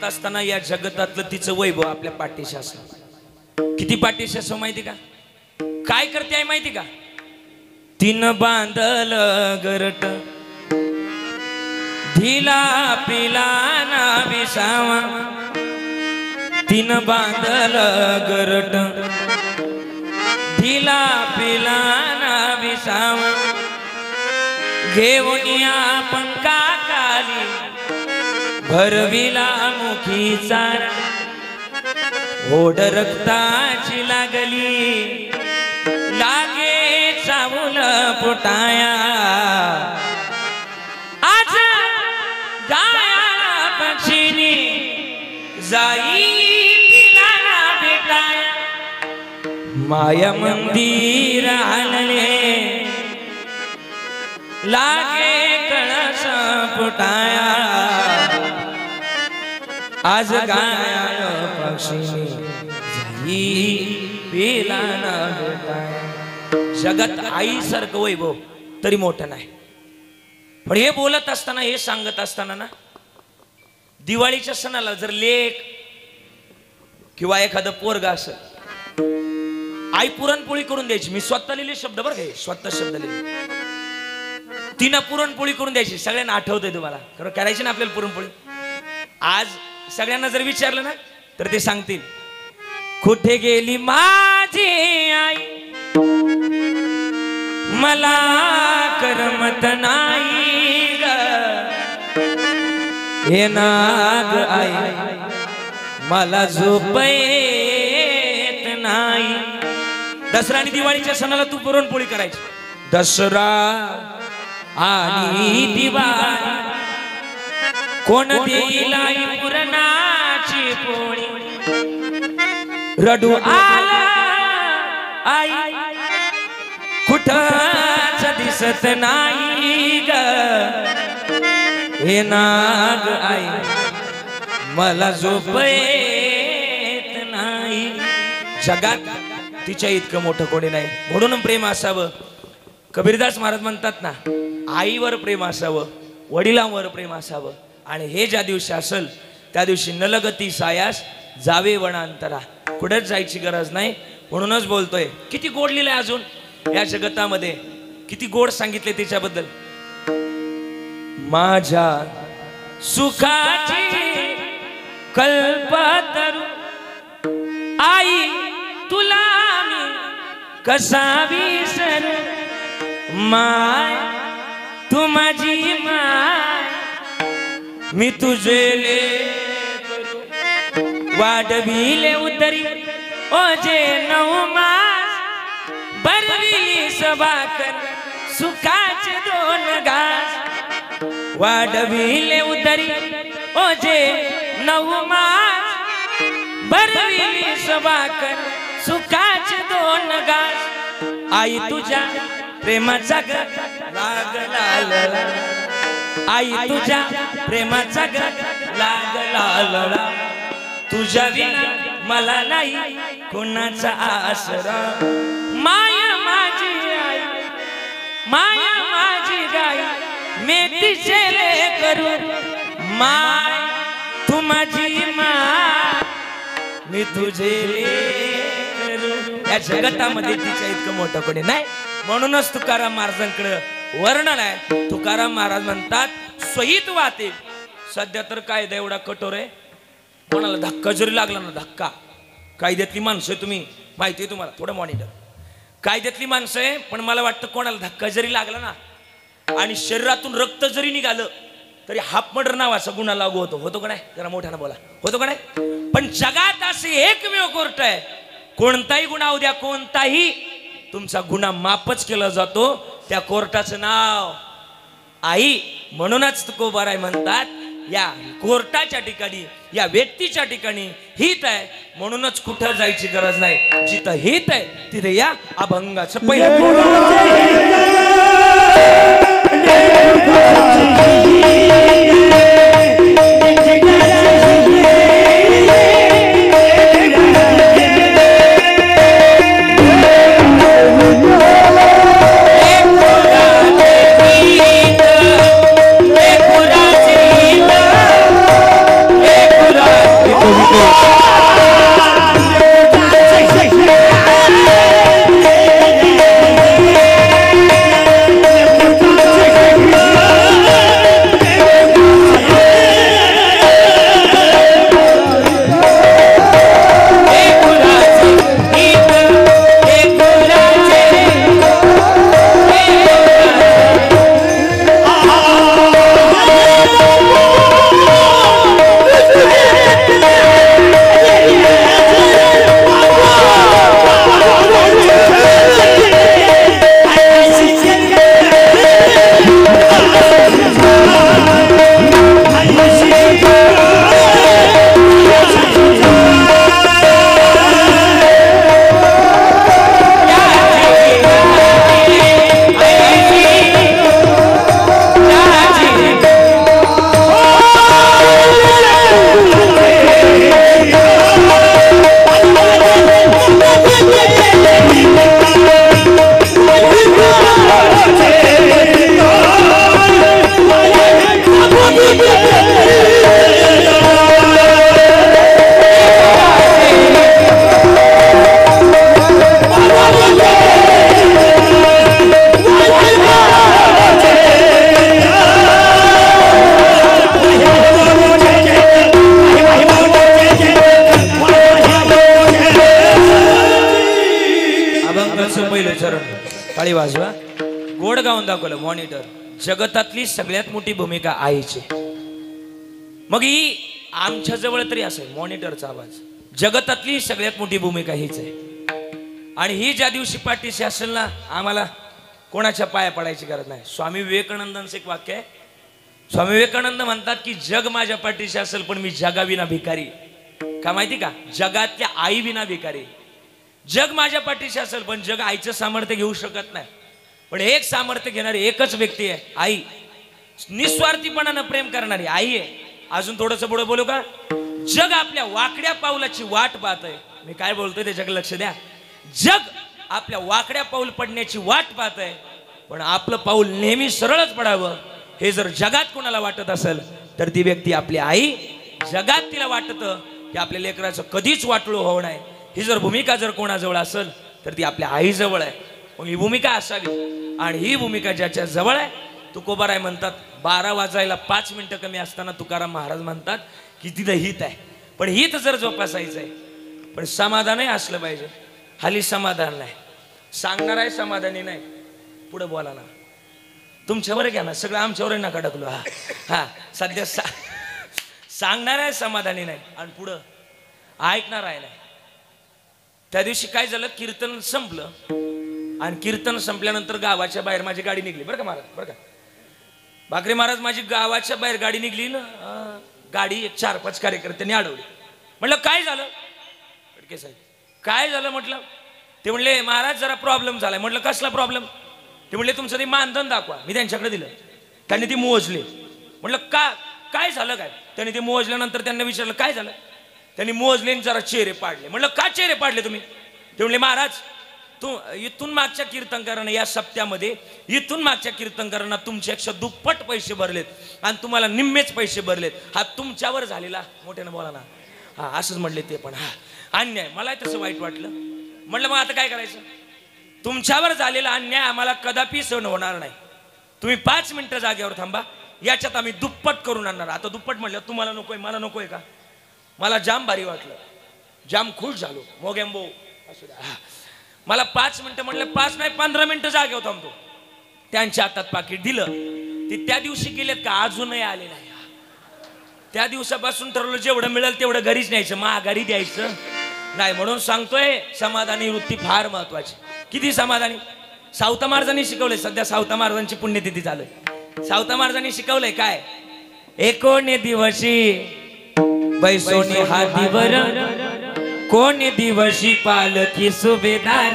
असताना या जगतातलं तिचं वैभव आपल्या पाठीशी असं. किती पाठीशी असं माहिती का. काय करते आहे माहिती का. तिनं बांधल गरट ढिला पिला ना विसावा. तिनं बांधल गरट ढिला पिला ना विसावा. घेऊन आपण काकाली भरविला मुखी चारा. ओढ रक्ताची लागली लागे चावल पोटाया. आज गाया पक्षीनी जाई तिला भेटाया. माया मंदिर हलले लागे कळस फुटाया. आज गाया पक्षी पेला ना भेटाया. जगत आई सारखं वैभव तरी मोठं नाही. पण हे बोलत असताना हे सांगत असताना ना दिवाळीच्या सणाला जर लेक किंवा एखादं पोरगा असेल आई पुरणपोळी करून द्यायची. मी स्वतः लिहिले शब्द बरं काय स्वतः शब्द लिहिले. तिनं पुरणपोळी करून द्यायची. सगळ्यांना आठवतंय तुम्हाला खरं करायची ना आपल्याला पुरणपोळी. आज सगळ्यांना जर विचारलं ना तर ते सांगतील कुठे गेली माझी आई मला करमत नाही ग हे नाग आई मला झोप येत नाही. दसरा आणि दिवाळीच्या सणाला तू पुरणपोळी करायची. दसरा आणि दिवाळी कोण देईल आई पुरणाची पोळी. रडू आला आई कुठंच दिसत नाही ग हे नाग आई मला झोप येत नाही. जगात तिच्या इतकं मोठं कोणी नाही म्हणून प्रेम असावं. कबीरदास महाराज म्हणतात ना, आईवर प्रेम असावं, वडिलांवर प्रेम असावं. आणि हे ज्या दिवशी असेल त्या दिवशी नलगती सायास जावे वनांतरा. कुठेच जायची गरज नाही. म्हणूनच बोलतोय किती गोड लिहिलंय अजून या जगतामध्ये, किती गोड सांगितले तिच्याबद्दल. माझ्या सुखाची कल्पतरू आई तुला मी कसा विसरू. माय तू माझी माय मी तुझे लेकरू. वाढविले उतरी ओझे 9 मास भरविली सभाकर सुखाचे 2 घास. वाढविले उतरी ओझे 9 मास भरविली सभाकर सुखाचे 2 घास. आई तुझ्या प्रेमाचा ग लागला, आई तुझ्या प्रेमाचा ग लागला. तुझ्या विना मला नाही कोणाचा आसरा. माया माझी आई माया माझी गाय मेथीचे लेकरू. माय तू माझी माय मी तुझे लेकरू. या जगतामध्ये तिच्या इतकं मोठं कोणी नाही. म्हणूनच तुकाराम महाराजांकडे वर्णन आहे. तुकाराम महाराज म्हणतात स्वहित वाते. सध्या तर कायदा एवढा कठोर आहे, कोणाला धक्का जरी लागला ना, धक्का, कायद्यातली माणसं आहे तुम्ही, माहिती आहे तुम्हाला, थोडं मॉनिटर, कायद्यातली माणसं आहे. पण मला वाटतं कोणाला धक्का जरी लागला ना आणि शरीरातून रक्त जरी निघालं तरी हाफ मर्डर नावाचा गुन्हा लागू होतो. होतो का नाही? जरा मोठ्यानं बोला, होतो का नाही? पण जगात असे एकमेव कोर्ट आहे, कोणताही गुन्हा उद्या कोणताही तुमचा गुन्हा माफच केला जातो. त्या कोर्टाचं नाव आई. म्हणूनच तुकोबाराय म्हणतात या कोर्टाच्या ठिकाणी, या व्यक्तीच्या ठिकाणी हित आहे. म्हणूनच कुठं जायची गरज नाही. जिथं हित आहे तिथे या अभंगाचं पहिलं गोड गाऊन दाखवलं मॉनिटर. जगतातली सगळ्यात मोठी भूमिका आईची. मग ही आमच्या जवळ तरी असेल मॉनिटरचा आवाज. जगतातली सगळ्यात मोठी भूमिका हीच आहे. आणि ही ज्या दिवशी पाठीशी असेल ना, आम्हाला कोणाच्या पाया पडायची गरज नाही. स्वामी विवेकानंदांचं एक वाक्य आहे. स्वामी विवेकानंद म्हणतात की जग माझ्या पाठीशी असेल पण मी जगाविना भिकारी. का माहिती का? जगातल्या आई विना भिकारी. जग माझ्या पाठीशी असेल पण जग आईचं सामर्थ्य घेऊ शकत नाही. पण एक सामर्थ्य घेणारी एकच व्यक्ती आहे, आई. निस्वार्थीपणानं प्रेम करणारी आई आहे. अजून थोडंसं पुढे बोलू का? जग आपल्या वाकड्या पावलाची वाट पाहत आहे. मी काय बोलतोय त्याच्याकडे लक्ष द्या. जग आपल्या वाकड्या पाऊल पडण्याची वाट पाहत आहे, पण आपलं पाऊल नेहमी सरळच पडावं हे जर जगात कोणाला वाटत असेल तर ती व्यक्ती आपली आई. जगात तिला वाटतं की आपल्या लेकराचं कधीच वाटोळं होऊ नये, ही जर भूमिका जर कोणाजवळ असेल तर ती आपल्या आईजवळ आहे. मग ही भूमिका असावी. आणि ही भूमिका ज्याच्या जवळ आहे, तुकोबाराय म्हणतात 12 वाजायला 5 मिनिटं कमी असताना तुकाराम महाराज म्हणतात की तिथं हित आहे. पण हित जर जोपासायचं आहे, पण समाधानही असलं पाहिजे. हाली समाधान नाही, सांगणार आहे समाधानी नाही. पुढे बोला ना, तुमच्यावर घ्या ना, सगळं आमच्यावर नका टाकलो. हा सध्या सांगणार आहे समाधानी नाही आणि पुढं ऐकणार आहे नाही. त्या दिवशी काय झालं, कीर्तन संपलं आणि कीर्तन संपल्यानंतर गावाच्या बाहेर माझी गाडी निघली. बरं का महाराज, बरं का बाकरे महाराज, माझी गावाच्या बाहेर गाडी निघली ना. गाडी 4-5 कार्यकर्त्यांनी अडवली. म्हटलं काय झालं फडके साहेब, काय झालं म्हटलं. ते म्हणले महाराज जरा प्रॉब्लेम झालाय. म्हटलं कसला प्रॉब्लेम. ते म्हणले तुमचं ते मानधन दाखवा. मी त्यांच्याकडे दिलं, त्यांनी ती मोजले. म्हटलं काय झालं काय. त्यांनी ते मोजल्यानंतर त्यांना विचारलं काय झालं. त्यांनी मोजले जरा चेहरे पाडले. म्हटलं का चेहरे पाडले तुम्ही. ते म्हणले महाराज इथून मागच्या कीर्तनकारांना या सप्त्यामध्ये इथून मागच्या कीर्तनकारांना तुमच्यापेक्षा दुप्पट पैसे भरलेत आणि तुम्हाला निम्मेच पैसे भरलेत. हा तुमच्यावर झालेला, मोठ्यानं बोला ना. हा असंच म्हणले ते पण. हा अन्याय. मला तसं वाईट वाटलं. म्हटलं मग आता काय करायचं. तुमच्यावर झालेला अन्याय आम्हाला कदापि सहन होणार नाही. तुम्ही 5 मिनिटं जागेवर थांबा, याच्यात आम्ही दुप्पट करून आणणार. आता दुप्पट म्हटलं तुम्हाला नकोय मला नकोय का. मला जाम भारी वाटलं, जाम खुश झालो. मोगेंबो असू द्या. मला 5 मिनिटं म्हटलं, 5 नाही 15 मिनिटं जागेवर थांबतो. त्यांच्या हातात पाकिट दिलं. ते त्या दिवशी गेलेत का अजूनही आले नाही. त्या दिवसापासून ठरवलं जेवढं मिळेल तेवढं घरीच न्यायचं, माघारी द्यायचं नाही. म्हणून सांगतोय समाधानी वृत्ती फार महत्वाची. किती समाधानी. सावता महाराजांनी शिकवलंय. सध्या सावता महाराजांची पुण्यतिथी चालू आहे. सावता महाराजांनी शिकवलंय काय. 19 दिवशी बैसोनी हातीवर, कोणी दिवशी पालखी सुभेदार,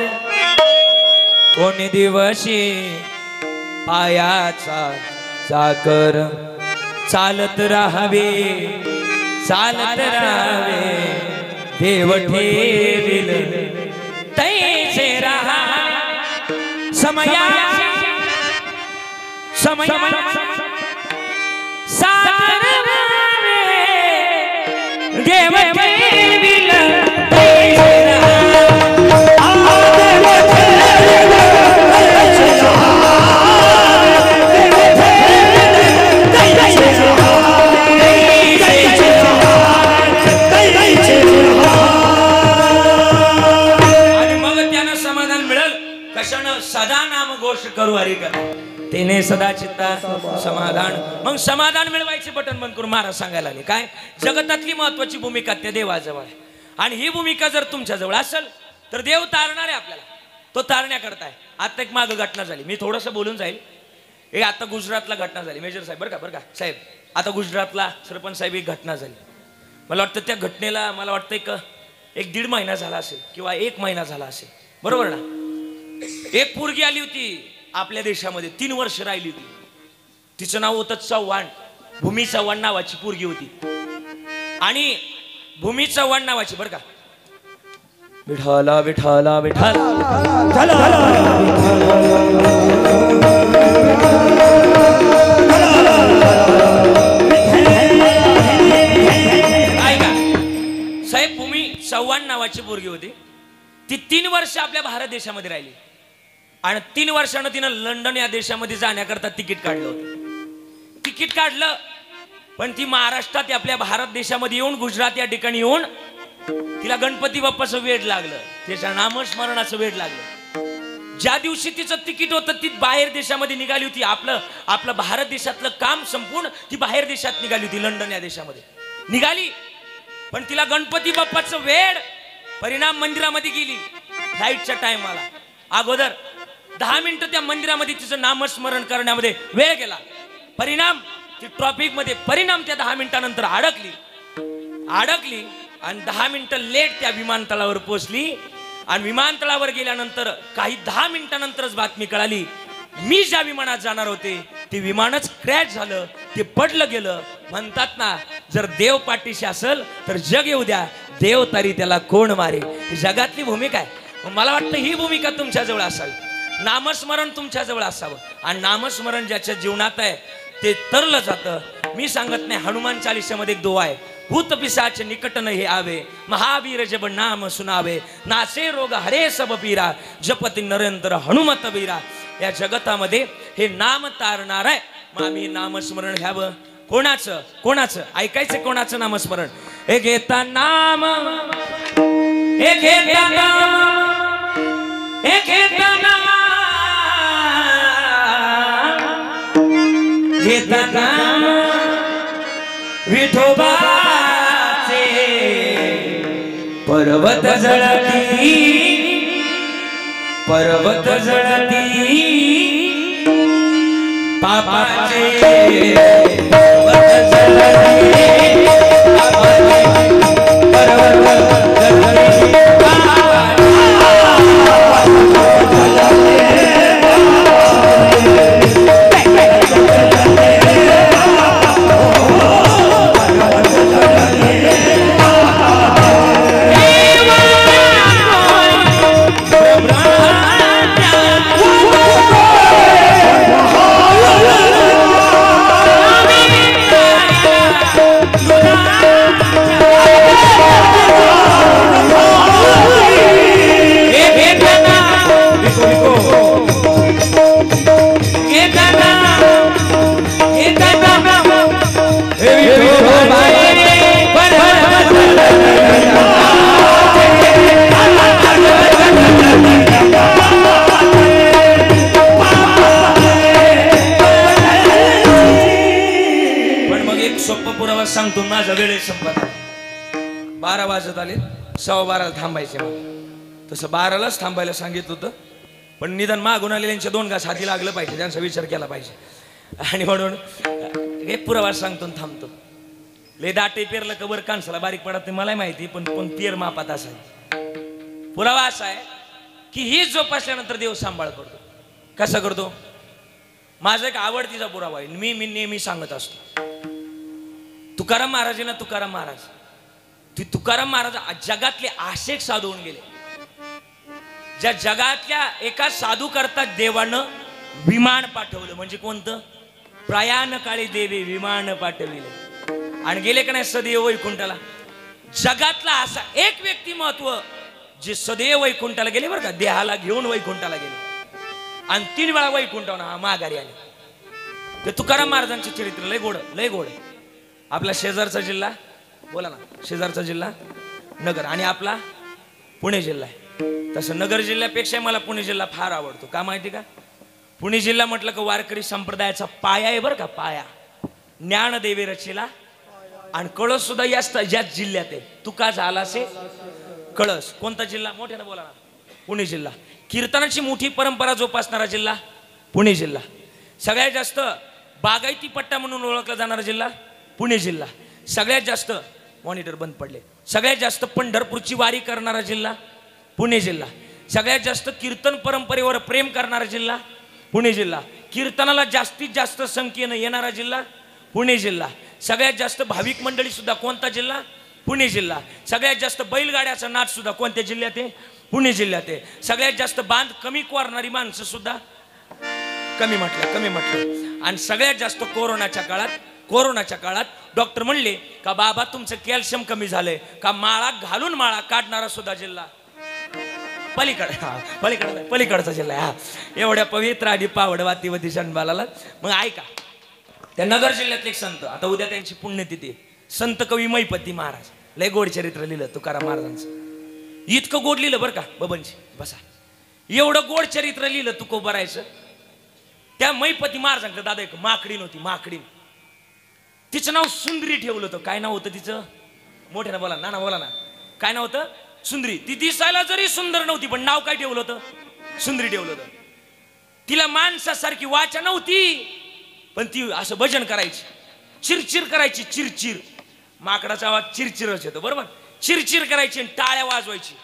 कोणी दिवशी पायाचा चाकर, चालत राहावे चालत राहावे देव ठेविल तैसे राहा. समया सागर देव ठेविल तैसे राहा. सदा नाम घोष करू हरी कर तेने सदा चित्ता समाधान. मग समाधान मिळवायचे बटन बंद करून महाराज सांगायला आले काय. जगतातली महत्वाची भूमिका त्या देवाजवळ आहे. आणि ही भूमिका जर तुमच्या जवळ असेल तर देव तारणार आहे आपल्याला. तो तारण्याकरता आहे. आता एक माग घटना झाली, मी थोडंसं बोलून जाईल. हे आता गुजरातला घटना झाली. मेजर साहेब बरं का साहेब, आता गुजरातला सरपंच साहेब एक घटना झाली. मला वाटतं त्या घटनेला मला वाटतं एक 1.5 महिना झाला असेल किंवा 1 महिना झाला असेल, बरोबर ना. एक पोरगी आली होती आपल्या देशामध्ये, 3 वर्ष राहिली होती. तिचं नाव होतं चव्हाण. भूमी चव्हाण नावाची पोरगी होती. आणि भूमी चव्हाण नावाची बरं का. विठाला विठाला विठाला ऐका साहेब, भूमी चव्हाण नावाची पोरगी होती. ती 3 वर्ष आपल्या भारत देशामध्ये राहिली. आणि 3 वर्षानं तिनं लंडन या देशामध्ये जाण्याकरता तिकीट काढलं होतं. तिकीट काढलं पण ती महाराष्ट्रात आपल्या भारत देशामध्ये येऊन, गुजरात या ठिकाणी येऊन तिला गणपती बाप्पाचं वेड लागलं, त्याच्या नामस्मरणाचं वेड लागलं. ज्या दिवशी तिचं तिकीट होतं ती बाहेर देशामध्ये निघाली होती. आपलं भारत देशातलं काम संपून ती बाहेर देशात निघाली होती, लंडन या देशामध्ये निघाली. पण तिला गणपती बाप्पाचं वेळ परिणाम मंदिरामध्ये गेली. फ्लाईटच्या टायमाला अगोदर 10 मिनिटं त्या मंदिरामध्ये तिचं नामस्मरण करण्यामध्ये वेळ गेला. परिणाम ती ट्रॉफिक मध्ये परिणाम त्या 10 मिनिटानंतर अडकली आणि 10 मिनिटं लेट त्या विमानतळावर पोहोचली. आणि विमानतळावर गेल्यानंतर काही 10 मिनिटानंतरच बातमी कळाली, मी ज्या विमानात जाणार होते ते विमानच क्रॅश झालं, ते पडलं गेलं. म्हणतात ना, जर देव पाठीशी असेल तर जग येऊ द्या, देव तरी त्याला कोण मारे. ही जगातली भूमिका आहे. मला वाटतं ही भूमिका तुमच्या जवळ असावी. नामस्मरण तुमच्या जवळ असावं. आणि नामस्मरण ज्याच्या जीवनात आहे ते तरलं जातं. मी सांगत नाही, हनुमान चालीसामध्ये एक दुआ आहे, भूत पिशाच निकट न हे आवे, महावीर जब नाम सुनावे, नासे रोग हरे सब पीरा, जपती नरेंद्र हनुमत वीरा. या जगतामध्ये हे नाम तारणार आहे. मग आम्ही नामस्मरण घ्यावं. कोणाचं ऐकायचं? कोणाचं नामस्मरण? हे घेता नाम, हे घेता नाम, हे घेता नाम, घेता नाम विठोबाचे पर्वत जळती, पर्वत जळती पापाचे, पर्वत जळती पापाचे, पर्वत जळती सांगतो. माझा वेळ संपत आला. 12 वाजत आले, 12:15 थांबायचे. तसं 12लाच थांबायला सांगितलं होतं, पण निदान मागून आलेल्यांच्या 2 घास हाती लागलं पाहिजे, त्यांचा विचार केला पाहिजे. आणि म्हणून हे पुरावा सांगतो थांबतो. ले दाटे पेरलं कबर कांसाला बारीक पडत नाही, मलाही माहिती, पण पेर मापात असा आहे. पुरावा असा आहे की ही जोपासल्यानंतर देव सांभाळ करतो. कसा करतो? माझा एक आवडतीचा पुरावा आहे, मी नेहमी सांगत असतो. तुकाराम महाराज ना, तुकाराम महाराज जगातले आशेक साधू होऊन गेले. ज्या जगातल्या एका साधू करता देवानं विमान पाठवलं. म्हणजे कोणतं? प्रयाण काळी देवी विमान पाठविले आणि गेले का नाही सदैव वैकुंठाला. जगातला असा एक व्यक्तिमत्व जे सदैव वैकुंठाला गेले बरं का, देहाला घेऊन वैकुंठाला गेले आणि 3 वेळा वैकुंठावर माघारी आले. ते तुकाराम महाराजांचे चरित्र लय गोड. आपला शेजारचा जिल्हा, बोला ना, शेजारचा जिल्हा नगर, आणि आपला पुणे जिल्हा आहे. तसं नगर जिल्ह्यापेक्षा मला पुणे जिल्हा फार आवडतो. का माहिती का? पुणे जिल्हा म्हटलं का वारकरी संप्रदायाचा पाया आहे बरं का, पाया. ज्ञानदेवे रचिला आणि कळस सुद्धा याच जिल्ह्यात आहे. तुका झालासे कळस. कोणता जिल्हा? मोठ्यानं बोला ना. पुणे जिल्हा. कीर्तनाची मोठी परंपरा जोपासणारा जिल्हा पुणे जिल्हा. सगळ्यात जास्त बागायती पट्टा म्हणून ओळखला जाणारा जिल्हा पुणे जिल्हा. सगळ्यात जास्त मॉनिटर बंद पडले. सगळ्यात जास्त पंढरपूरची वारी करणारा जिल्हा पुणे जिल्हा. सगळ्यात जास्त कीर्तन परंपरेवर प्रेम करणारा जिल्हा पुणे जिल्हा. कीर्तनाला जास्तीत जास्त संख्येनं येणारा जिल्हा पुणे जिल्हा. सगळ्यात जास्त भाविक मंडळी सुद्धा कोणता जिल्हा? पुणे जिल्हा. सगळ्यात जास्त बैलगाड्याचा नाच सुद्धा कोणत्या जिल्ह्यात आहे? पुणे जिल्ह्यात आहे. सगळ्यात जास्त बांध कमी कोरणारी माणसं सुद्धा कमी म्हटलं. आणि सगळ्यात जास्त कोरोनाच्या काळात डॉक्टर म्हणले का बाबा तुमचं कॅल्शियम कमी झालंय का, माळा घालून माळा काढणारा सुद्धा जिल्हा पलीकडचा जिल्हा आहे. एवढ्या पवित्र आणि पावडवातीवती शनबालाला. मग ऐका, त्या नगर जिल्ह्यातले एक संत, आता उद्या त्यांची पुण्यतिथी, संत कवी मैपती महाराज. लय गोड चरित्र लिहिलं तुकाराम महाराजांचं. इतकं गोड लिहिलं बरं का बबनजी. बसा. एवढं गोड चरित्र लिहिलं तुकोबरायचं. त्या मैपती महाराजांकडे दादा एक माकडीन होती, माकडीन. तिचं नाव सुंदरी ठेवलं होतं. काय नाव होतं तिचं? मोठ्यानं बोला ना, बोला ना. काय नाव होतं? सुंदरी. ती दिसायला जरी सुंदर नव्हती पण नाव काय ठेवलं होतं? सुंदरी ठेवलं होतं. तिला माणसासारखी वाचा नव्हती पण ती असं भजन करायची, चिरचिर करायची, चिरचिर. माकडाचा आवाज चिरचिरच येतो बरोबर. चिरचिर करायची आणि टाळ्या वाजवायची.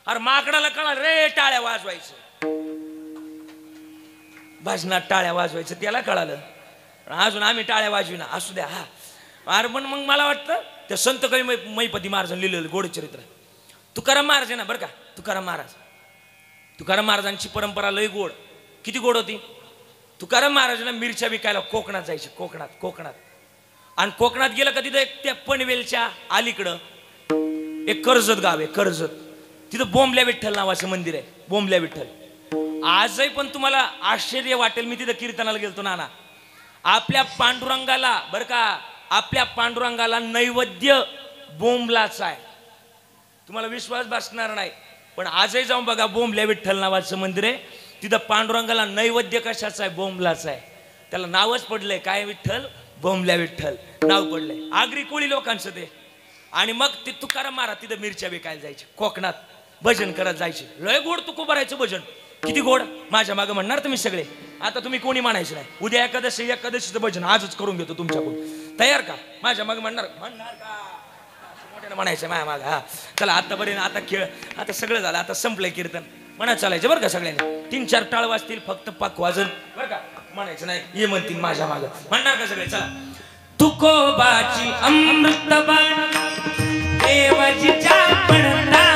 अरे माकडाला कळालं रे टाळ्या वाजवायचं, भजनात टाळ्या वाजवायचं त्याला कळालं. अजून आम्ही टाळ्या वाजविना, असू द्या हा. अरे पण मग मला वाटतं त्या संत कवी मैपती महाराजांनी लिहिलेलं गोड चरित्र. तुकाराम महाराज आहे ना बरं का, तुकाराम महाराज. तुकाराम महाराजांची परंपरा लय गोड. किती गोड होती? तुकाराम महाराजांना मिरच्या विकायला कोकणात जायचे, कोकणात. आणि कोकणात गेलं का तिथं त्या पनवेलच्या अलीकडं एक कर्जत गाव आहे, कर्जत. तिथं बोंबल्या विठ्ठल नावाचं मंदिर आहे, बोंबल्या विठ्ठल. आजही पण तुम्हाला आश्चर्य वाटेल, मी तिथं कीर्तनाला गेलतो नाना. आपल्या पांडुरंगाला बरं का, आपल्या पांडुरंगाला नैवेद्य बोंबलाचा आहे. तुम्हाला विश्वास बसणार नाही पण आजही जाऊन बघा, बोंबल्या विठ्ठल नावाचं मंदिर आहे. तिथं पांडुरंगाला नैवेद्य कशाचा आहे? बोंबलाचा आहे. त्याला नावच पडलंय काय? विठ्ठल, बोंबल्या विठ्ठल नाव पडलंय. आगरी कोळी लोकांचं ते. आणि मग ते तुकाराम महाराज तिथं मिरच्या विकायला जायचे, कोकणात भजन करत जायचे. लय गोड तुकोबरायचं भजन. किती गोड. माझ्या मागं म्हणणार तुम्ही सगळे. आता तुम्ही कोणी म्हणायचं नाही. उद्या एकादशीचं भजन आजच करून घेतो तुमच्याकडून. तयार का? माझ्या मागं म्हणणार का? मोठ्यानं म्हणायचं माझ्या मागं. हा चला आतापर्यंत, आता खेळ, आता सगळं झालं, आता संपलंय कीर्तन. म्हणा चालायचं बरं का सगळ्यांनी. 3-4 टाळ वाजतील फक्त, पाक वाजन बरं का. म्हणायचं नाही ये म्हणतील माझ्या मागं. म्हणणार का सगळे? चला. तुकोबाची अमृतबाण देवाजीच्या पडता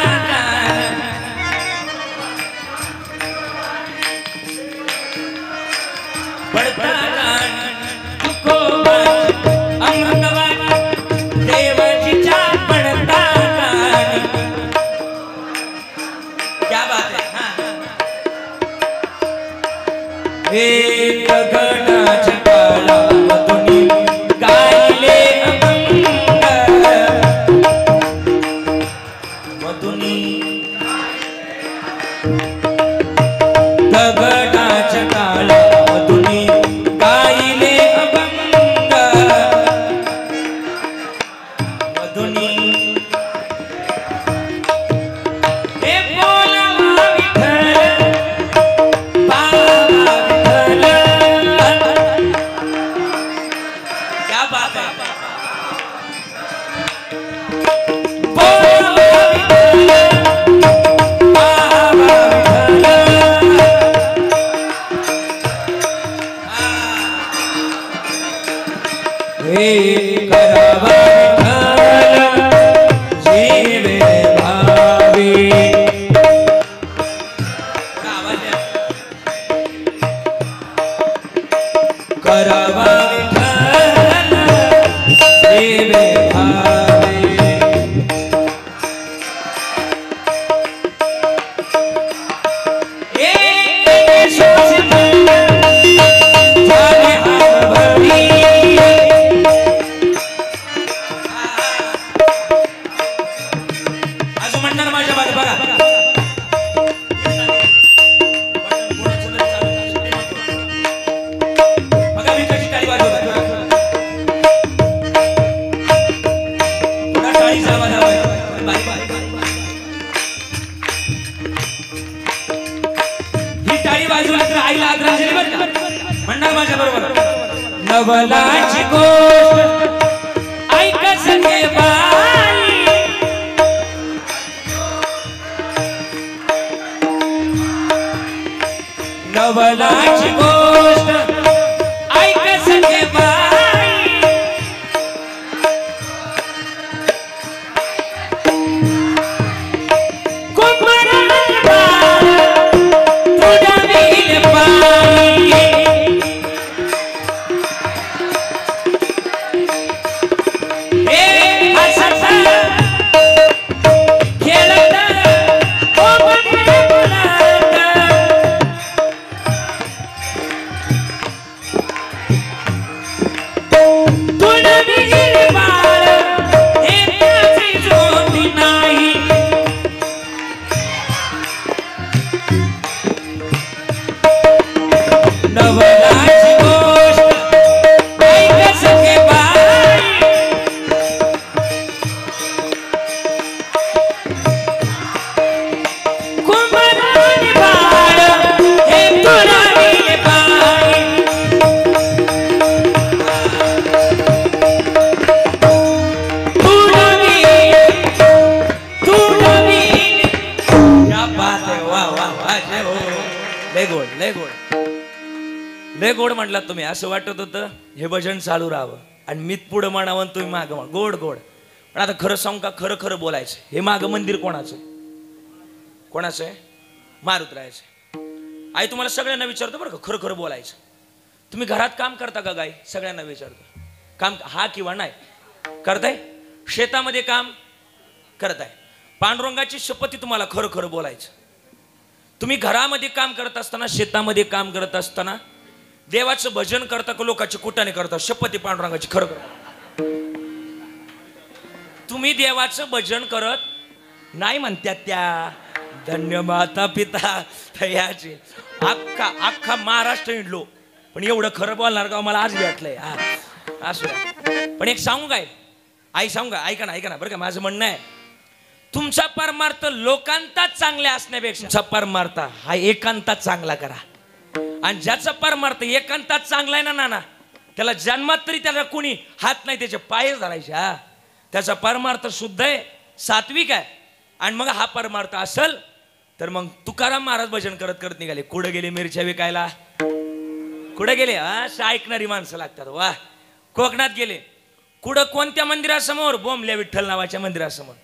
नवलाची गोष्ट ऐक सगळे बाई. नवलाची गोष्ट ऐक सगळे बाई. कुंभाराला तुडवील पायी. लय गोड, लय गोड म्हटलात तुम्ही. असं वाटत होतं हे भजन चालू राहावं आणि मी पुढं म्हणावं तुम्ही मागं म्हण. गोड गोड. पण आता खरं सांगू का, खरं खरं बोलायचं. हे मागं मंदिर कोणाचं आहे? कोणाचं आहे? मारुतरायाचं. आई तुम्हाला सगळ्यांना विचारतो बरं का, खरं खरं बोलायचं. तुम्ही घरात काम करता का गाई? सगळ्यांना विचारतो. काम हा किंवा नाही करताय? शेतामध्ये काम करताय? पांडुरंगाची शपथी तुम्हाला खरं खरं बोलायचं. तुम्ही घरामध्ये काम करत असताना, शेतामध्ये काम करत असताना देवाचं भजन करता का लोकांची कुटाने करता? शपथी पांडुरंगाची खरं खरं. तुम्ही देवाचं भजन करत नाही म्हणतात त्या. धन्य माता पिता याचे अख्खा अख्खा महाराष्ट्र हिंडलो पण एवढं खरं बोलणार का मला आज भेटलंय. असू द्या. पण एक सांगू काय आई, सांगू का? ऐका ना, ऐका ना बरं का. माझं म्हणणं आहे, तुमचा परमार्थ लोकांतात चांगल्या असण्यापेक्षा तुमचा परमार्थ हा एकांतात चांगला करा. आणि ज्याचा परमार्थ एकांतात चांगला आहे ना नाना, त्याला जन्मात तरी त्याला कोणी हात नाही त्याचे पाय धरायचे. हा त्याचा परमार्थ शुद्ध आहे, सात्विक आहे. आणि मग हा परमार्थ असल तर मग तुकाराम महाराज भजन करत करत निघाले. कुठे गेले मिरच्या विकायला? कुठे गेले? असं ऐकणारी माणसं लागतात. वा. कोकणात गेले. कुठं? कोणत्या मंदिरासमोर? बोंबल्या विठ्ठल नावाच्या मंदिरासमोर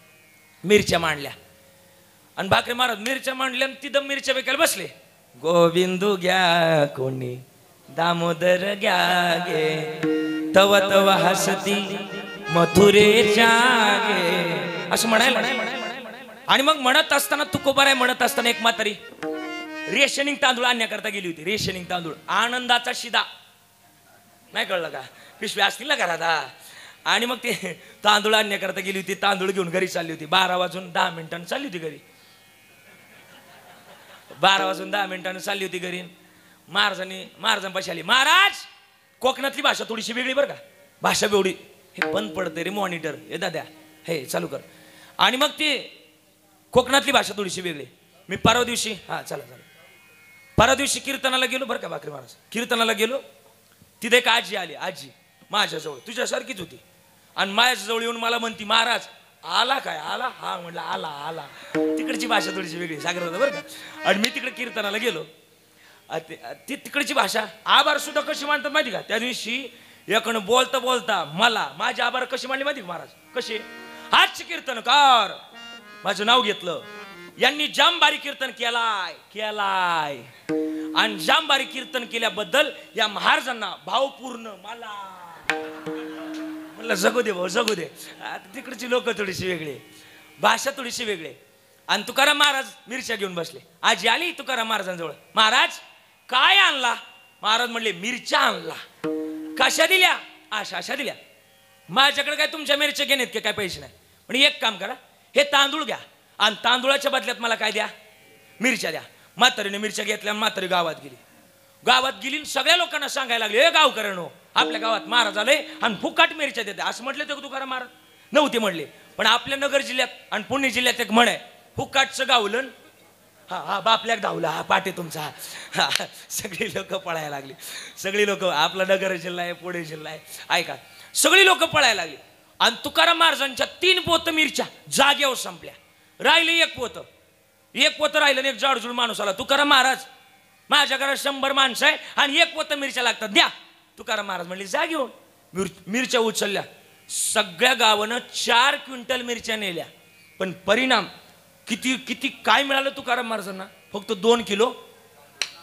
मिरच्या मांडल्या. आणि भाकरे महाराज मिरच्या मांडल्या, तिथं मिरच्या विकायला बसले. गोविंदू घ्या कोणी, दामोदर घ्या गे, तव तव हसती मथुरेच्या गे, असं म्हणायला. आणि मग म्हणत असताना, तुकोबाराय म्हणत असताना एक म्हातारी रेशनिंग तांदूळ आणण्याकरता गेली होती. रेशनिंग तांदूळ, आनंदाचा शिदा. नाही कळलं का? पिशव्या असतील ना घरात. आणि मग ते तांदूळ आणण्याकरता गेली होती. तांदूळ घेऊन घरी चालली होती. 12 वाजून 10 मिनिटांनी चालली होती घरी. 12 वाजून 10 मिनिटांनी चालली होती घरी. महाराजांपाशी आली. महाराज, कोकणातली भाषा थोडीशी वेगळी बरं का. भाषा बेवडी. हे बंद पडते रे मॉनिटर, हे दाद्या हे चालू कर. आणि मग ते कोकणातली भाषा थोडीशी वेगळी. मी परवा दिवशी परवा दिवशी कीर्तनाला गेलो बरं का. भाकरे महाराज कीर्तनाला गेलो. तिथे एक आजी आली. आजी माझ्याजवळ तुझ्यासारखीच होती. आणि माझ्याजवळ येऊन मला म्हणती, महाराज आला काय? आला? हा म्हटलं आला आला. तिकडची भाषा थोडीशी वेगळी सागर होता बरं का. आणि मी तिकडे कीर्तनाला गेलो. ती तिकडची भाषा आभार सुद्धा कशी मांडतात माहिती का? त्या दिवशी एकडं बोलता बोलता मला माझे आभार कशी मांडली माहिती का महाराज? कसे? हाच कीर्तनकार माझं नाव घेतलं. यांनी जामबारी कीर्तन केलाय. आणि जामबारी कीर्तन केल्याबद्दल या महाराजांना भावपूर्ण मला म्हणलं जगू दे भाऊ, जगू दे. तिकडची लोक थोडीशी वेगळी, भाषा थोडीशी वेगळी. आणि तुकाराम महाराज मिरच्या घेऊन बसले. आजी आली तुकाराम महाराजांजवळ. महाराज काय आणला? महाराज म्हणले मिरच्या आणला. कशा दिल्या? अशा दिल्या. माझ्याकडे काय तुमच्या मिरच्या घेण्यात की काय पैसे नाही. पण एक काम करा, हे तांदूळ घ्या आणि तांदूळाच्या बदल्यात मला काय द्या? मिरच्या द्या. म्हातारीने मिरच्या घेतल्या. म्हातारी गावात गेली सगळ्या लोकांना सांगायला लागले, हे गावकऱ्यांनो, आपल्या गावात महाराज आले आणि फुकाट मिरच्या देते. असं म्हटले तर तुकाराम महाराज नव्हते म्हणले. पण आपल्या नगर जिल्ह्यात आणि पुणे जिल्ह्यात एक म्हण आहे, फुकाटचं गावलन हा बापल्याक धावला हा पाटे तुमचा. सगळी लोक पळायला लागली. सगळी लोक, आपला नगर जिल्हा आहे, पुणे जिल्हा आहे, ऐका, सगळी लोक पळायला लागली. आणि तुकाराम महाराजांच्या 3 पोतं मिरच्या जागेवर संपल्या. राहिले एक पोतं राहिलं. एक जाडजूड माणूस आला. तुकाराम महाराज, माझ्या घरात 100 माणसं आहे आणि एक पोतं मिरच्या लागतात, द्या. तुकाराम महाराज म्हणले जा घेऊन. मिरच्या उचलल्या. सगळ्या गावानं 4 क्विंटल मिरच्या नेल्या. पण परिणाम किती काय मिळालं तुकाराम महाराजांना? फक्त 2 किलो.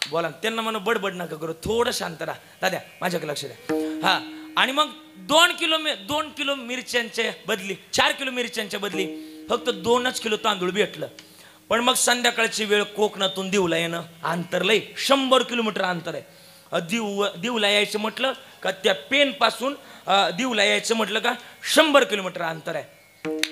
बोला त्यांना म्हणा बडबड नका करू, थोडं शांत राहा. दाद्या माझ्याकडे लक्ष द्या. हा. आणि मग 2 किलो मिरच्यांच्या बदली 4 किलो मिरच्यांच्या बदली फक्त 2च किलो तांदूळ भेटलं. पण मग संध्याकाळची वेळ, कोकणातून दिवला येणं अंतर लय 100 किलोमीटर अंतर आहे. दिवला यायचं म्हटलं का त्या पेन पासून दिवला यायचं म्हटलं का 100 किलोमीटर अंतर आहे.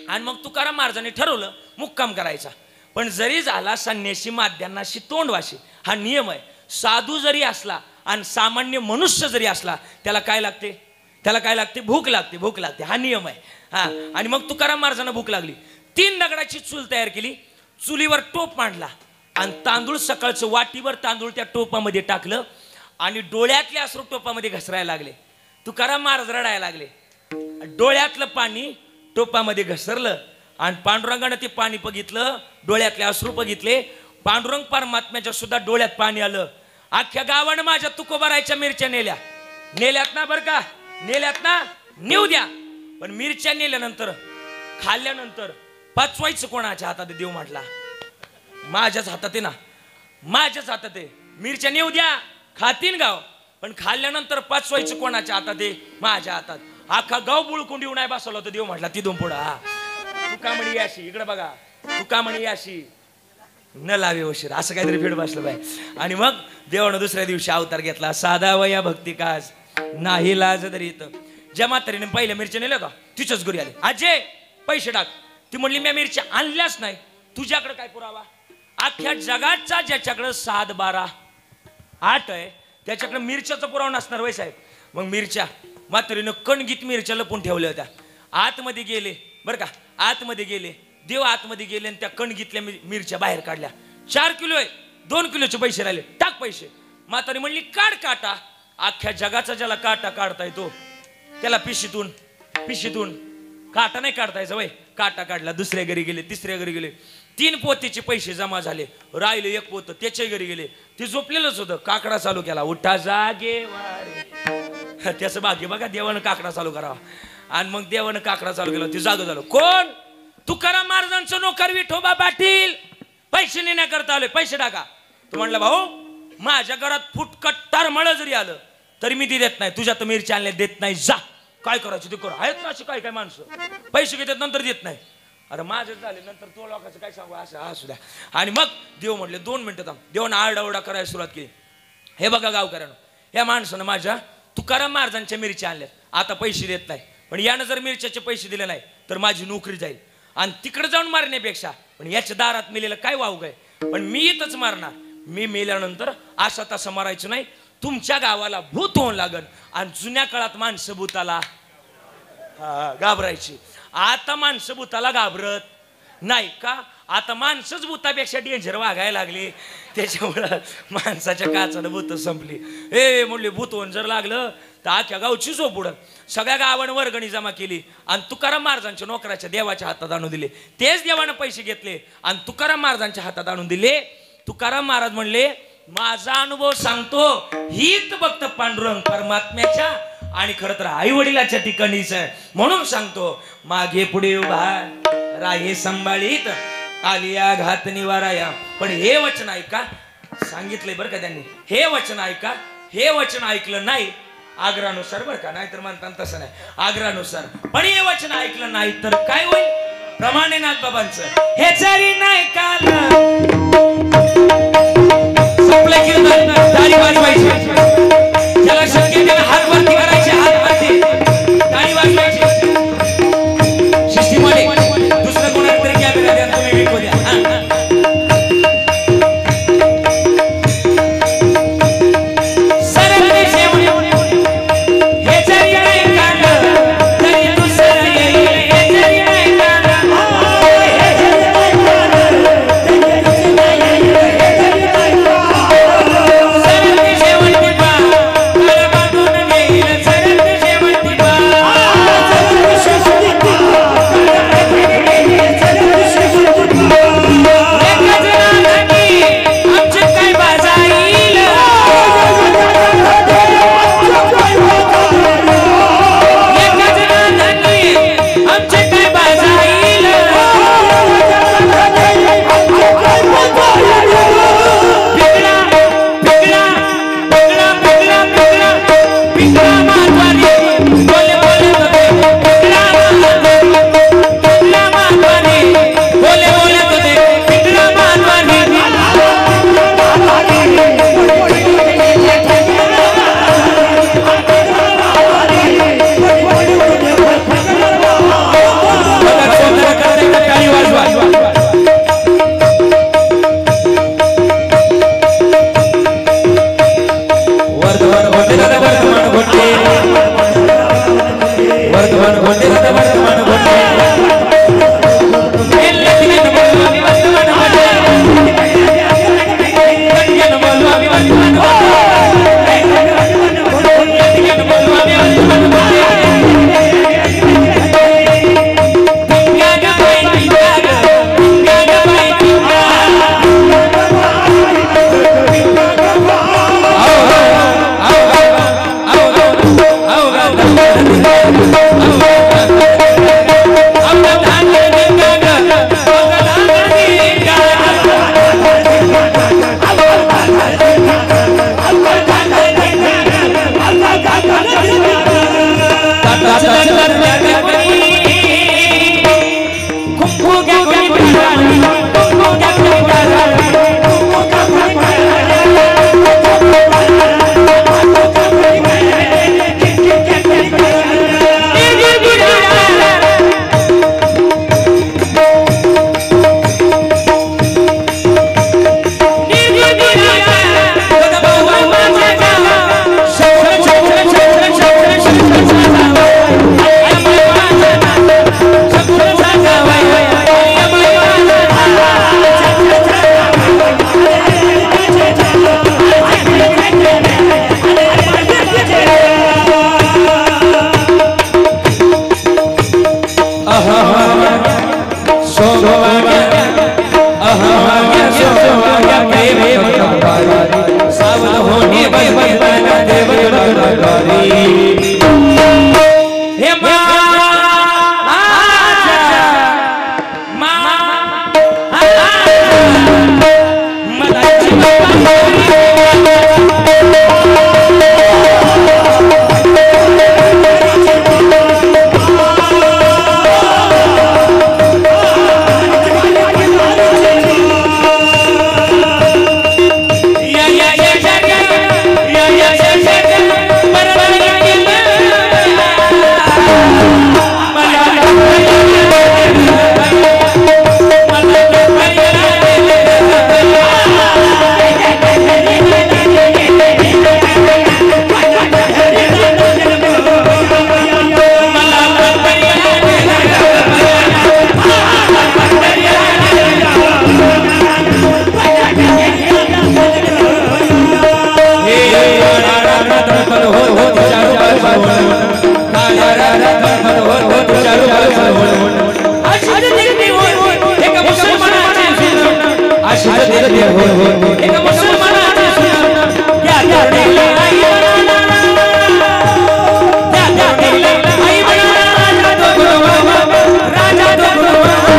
आणि मग तुकाराम महाराजांनी ठरवलं मुक्काम करायचा. पण जरी झाला संन्यासी माध्यांनाशी तोंडवाशी, हा नियम आहे. साधू जरी असला आणि सामान्य मनुष्य जरी असला, त्याला काय लागते? भूक लागते. हा नियम आहे. हा. आणि मग तुकाराम महाराजांना भूक लागली. 3 दगडाची चूल तयार केली. चुलीवर टोप मांडला आणि तांदूळ, सकाळचं वाटीवर तांदूळ त्या टोपामध्ये टाकलं आणि डोळ्यातले अश्रू टोपामध्ये घसरायला लागले. तुकाराम महाराज रडायला लागले. डोळ्यातलं पाणी टोपामध्ये घसरलं आणि पांडुरंगानं ते पाणी बघितलं. डोळ्यातले अश्रू बघितले. पांडुरंग परमात्म्याच्या सुद्धा डोळ्यात पाणी आलं. अख्ख्या गावानं माझ्या तुकोबारायच्या मिरच्या नेल्यात ना, बरं का, नेल्यात ना, नेऊ द्या. पण मिरच्या नेल्यानंतर खाल्ल्यानंतर पचवायचं कोणाच्या हातात देव म्हटला? माझ्याच हातात आहे ना, माझ्याच हातात आहे. मिरच्या नेऊ द्या, खातीन गाव, पण खाल्ल्यानंतर पचवायचं कोणाच्या हातात आहे? माझ्या हातात. अख्खा गाव बुळकून येऊ नाही बसवलं होतं देव म्हटला तिथून पुढं. हा तुका म्हणी अशी, इकडे बघा, तुका म्हणी अशी न लावे उशीर, असं काहीतरी फेड बसलं बाय. आणि मग देवानं दुसऱ्या दिवशी अवतार घेतला. साधा वया भक्ती काज नाही लाज तरी इथं. ज्या म्हातारीने पहिल्या मिरच्या नेल्या का तिच्याच घरी आले. आजे पैसे टाक. ती म्हणली मी मिरच्या आणल्याच नाही. तुझ्याकडे काय पुरावा? अख्ख्या जगाचा ज्याच्याकडे 7, 12, 8 आहे त्याच्याकडे मिरच्याचा पुरावा नसणार वय साहेब. मग मिरच्या म्हातारीनं कणगीत मिरच्या लपून ठेवल्या होत्या. आतमध्ये गेले बरं का, आतमध्ये गेले, देव आतमध्ये गेले आणि त्या कणगीतल्या मिरच्या बाहेर काढल्या. 4 किलो आहे, 2 किलोचे पैसे राहिले, टाक पैसे. म्हातारी म्हणली काढ काटा. अख्ख्या जगाचा ज्याला काटा काढता येतो त्याला पिशीतून काटा नाही काढता यायचा वय. काटा काढला. दुसऱ्या घरी गेले, तिसऱ्या घरी गेले, 3 पोतीचे पैसे जमा झाले. राहिले 1 पोत. त्याच्या घरी गेले, ते झोपलेलंच होतं. काकडा चालू केला. उठा जागे वारे. त्याचं भाग्य बघा, देवानं काकडा चालू करावा. आणि मग देवानं काकडा चालू केला, ते जागं झालं. कोण? तुकाराम महाराजांचं नोकर विठोबा पाटील. पैसे नेण्याकरता आलोय, पैसे टाका. तू म्हणला भाऊ माझ्या घरात फुटकट तरमळ जरी आलं तरी मी ती देत नाही. तुझ्या तर मिरच्या आणल्या देत नाही. जा काय करायचं ते कर. आहेत ना अशी काय काय माणसं पैसे घेतात नंतर देत नाही. अरे माझं झाले नंतर तो लोकांचं काय सांगू असं असू द्या. आणि मग देव म्हटले 2 मिनिटं थांब. देवानं आरडाओरडा करायला सुरुवात केली. हे बघा गावकऱ्यानं, या माणसानं माझ्या तुकाराम महाराजांच्या मिरच्या आणल्यात, आता पैसे देत नाही. पण यानं जर मिरच्याचे पैसे दिले नाही तर माझी नोकरी जाईल. आणि तिकडे जाऊन मारण्यापेक्षा पण याच्या दारात मेलेलं काय वावग आहे. पण मी इथंच मारणार. मी मेल्यानंतर असा तसं मारायचं नाही. तुमच्या गावाला भूत होऊन लागन. आणि जुन्या काळात माणसं भूताला घाबरायची. आता माणसं भूताला घाबरत नाही का? आता माणसंच भूतापेक्षा डेंजर वागायला लागली. त्याच्यामुळं माणसाच्या काचानं भूत संपली. ए म्हणले भूत होऊन जर लागलं तर अख्ख्या गावची झोप उडत. सगळ्या गावानं वर्गणी जमा केली आणि तुकाराम महाराजांच्या नोकराच्या देवाच्या हातात आणून दिले. तेच देवानं पैसे घेतले आणि तुकाराम महाराजांच्या हातात आणून दिले. तुकाराम महाराज म्हणले माझा अनुभव सांगतो, हीच फक्त पांडुरंग परमात्म्याच्या आणि खरं तर आई वडिलाच्या ठिकाणीच आहे म्हणून सांगतो. मागे पुढे उभा राहे संभाळीत आलिया घात निवाराया. पण हे वचन ऐका, सांगितलंय बरं का त्यांनी, हे वचन ऐका. हे वचन ऐकलं नाही आग्रानुसार बरं का, नाहीतर म्हणतात तसं नाही आग्रानुसार. पण हे वचन ऐकलं नाही तर काय होईल? प्रमाणेनाथ बाबांचं हे जरी नाही काल संपलं की दाढी वाजवायची. ज्याला शक्य त्याला हात वरती करायचे, हात वरती दाढी वाजवायची. शिस्तीमध्ये दुसरं कोणाला तरी कॅमेरा द्या, तुम्ही विकू द्या. नैवेद्य हो एक मुसलमानाचे सूर त्या तरुणीला आई त्या तरुणीला आई राजा तो गुरुबाबा राजा तो गुरुबाबा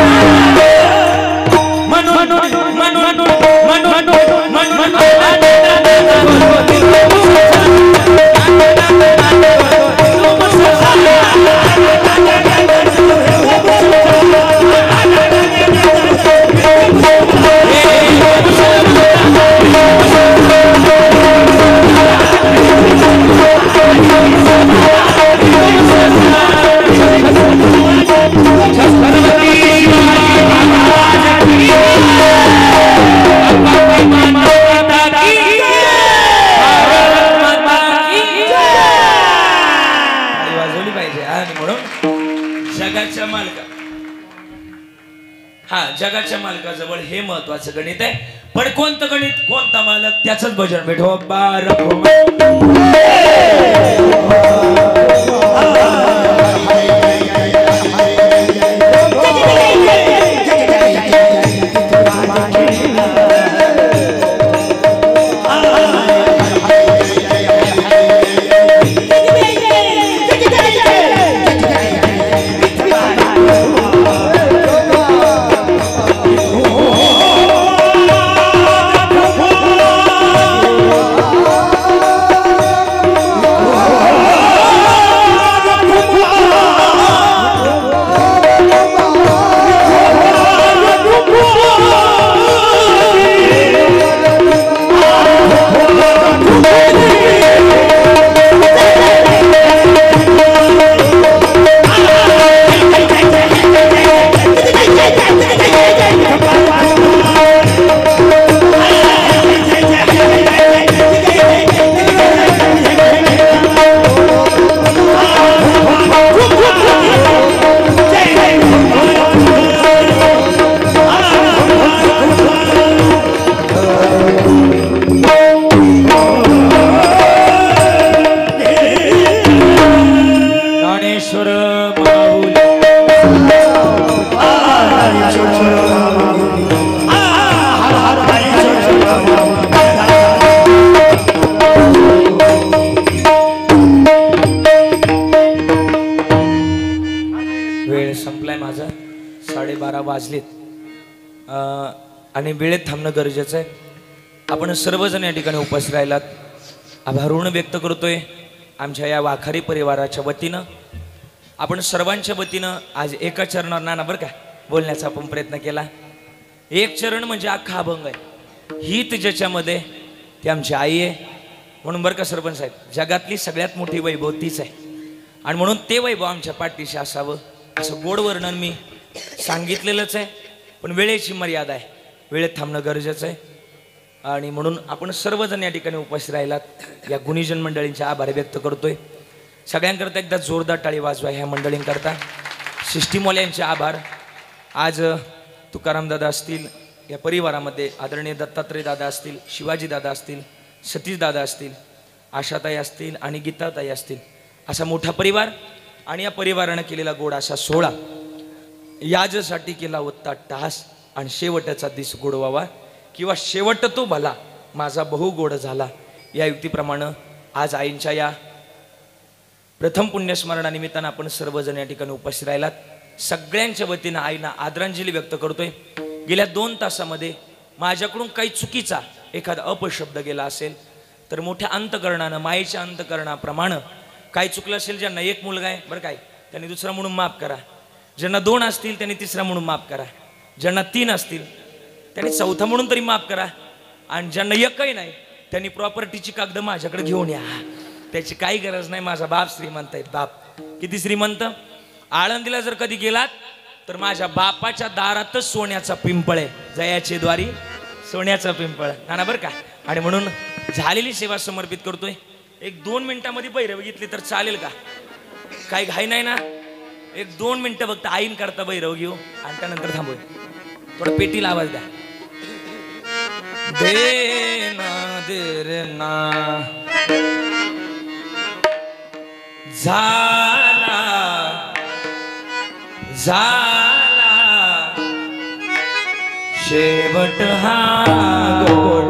जगाच्या मालकाजवळ हे महत्वाचं गणित आहे. पण कोणतं गणित कोणता मालक त्याचंच भजन भेटो बारा आणि वेळेत थांबणं गरजेचं आहे. आपण सर्वजण या ठिकाणी उपस्थित राहिलात. आभार व्यक्त करतोय आमच्या या वाखारी परिवाराच्या वतीनं. आपण सर्वांच्या वतीनं आज एका चरणावर नाना बरं का बोलण्याचा आपण प्रयत्न केला. एक चरण म्हणजे अख्खा अभंग आहे. हित ज्याच्यामध्ये ती आमची आई आहे. म्हणून बरं का सरपंच साहेब जगातली सगळ्यात मोठी वैभव तीच आहे. आणि म्हणून ते वैभव आमच्या पाठीशी असावं असं गोड वर्णन मी सांगितलेलंच आहे. पण वेळेची मर्यादा आहे. वेळेत थांबणं गरजेचं आहे. आणि म्हणून आपण सर्वजण या ठिकाणी उपस्थित राहिलात. या गुणीजन मंडळींचे आभार व्यक्त करतोय. सगळ्यांकरता एकदा जोरदार टाळी वाजवा ह्या मंडळींकरता. सिस्टीमवाले यांचे आभार. आज तुकाराम दादा असतील या परिवारामध्ये आदरणीय दत्तात्रय दादा असतील, शिवाजी दादा असतील, सतीश दादा असतील, आशाताई असतील आणि गीताताई असतील. असा मोठा परिवार आणि या परिवारानं केलेला गोड असा सोहळा. याजसाठी केला होता टास आणि शेवटचा दिस गोड व्हावा किंवा शेवट तो भला माझा बहु गोड झाला. या युक्तीप्रमाणे आज आईंच्या या प्रथम पुण्यस्मरणानिमित्तानं आपण सर्वजण या ठिकाणी उपस्थित राहिलात. सगळ्यांच्या वतीनं आईंना आदरांजली व्यक्त करतोय. गेल्या 2 तासामध्ये माझ्याकडून काही चुकीचा एखादा अपशब्द गेला असेल तर मोठ्या अंतकरणानं मायेच्या अंतकरणाप्रमाणे काही चुकलं असेल. ज्यांना 1 मुलगा आहे बरं काय त्यांनी दुसरा म्हणून माफ करा. ज्यांना 2 असतील त्यांनी तिसरा म्हणून माफ करा. ज्यांना 3 असतील त्यांनी चौथा म्हणून तरी माफ करा. आणि ज्यांना एकही नाही त्यांनी प्रॉपर्टीची कागद माझ्याकडे घेऊन या. त्याची काही गरज नाही. माझा बाप श्रीमंत आहे. बाप किती श्रीमंत. आळंदीला जर कधी गेलात तर माझ्या बापाच्या दारातच सोन्याचा पिंपळ आहे. जयाचे द्वारी सोन्याचा पिंपळ ना बरं का. आणि म्हणून झालेली सेवा समर्पित करतोय. 1-2 मिनिटांमध्ये भैरव घेतली तर चालेल का. काही घाई नाही ना. 1-2 मिनिटं फक्त आईन करता भैरव घेऊ आणि त्यानंतर थांबूया. थोडं पेटीला आवाज द्या. देना देना झाला झाला शेवट हा गोड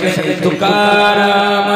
सगळे तुकाराम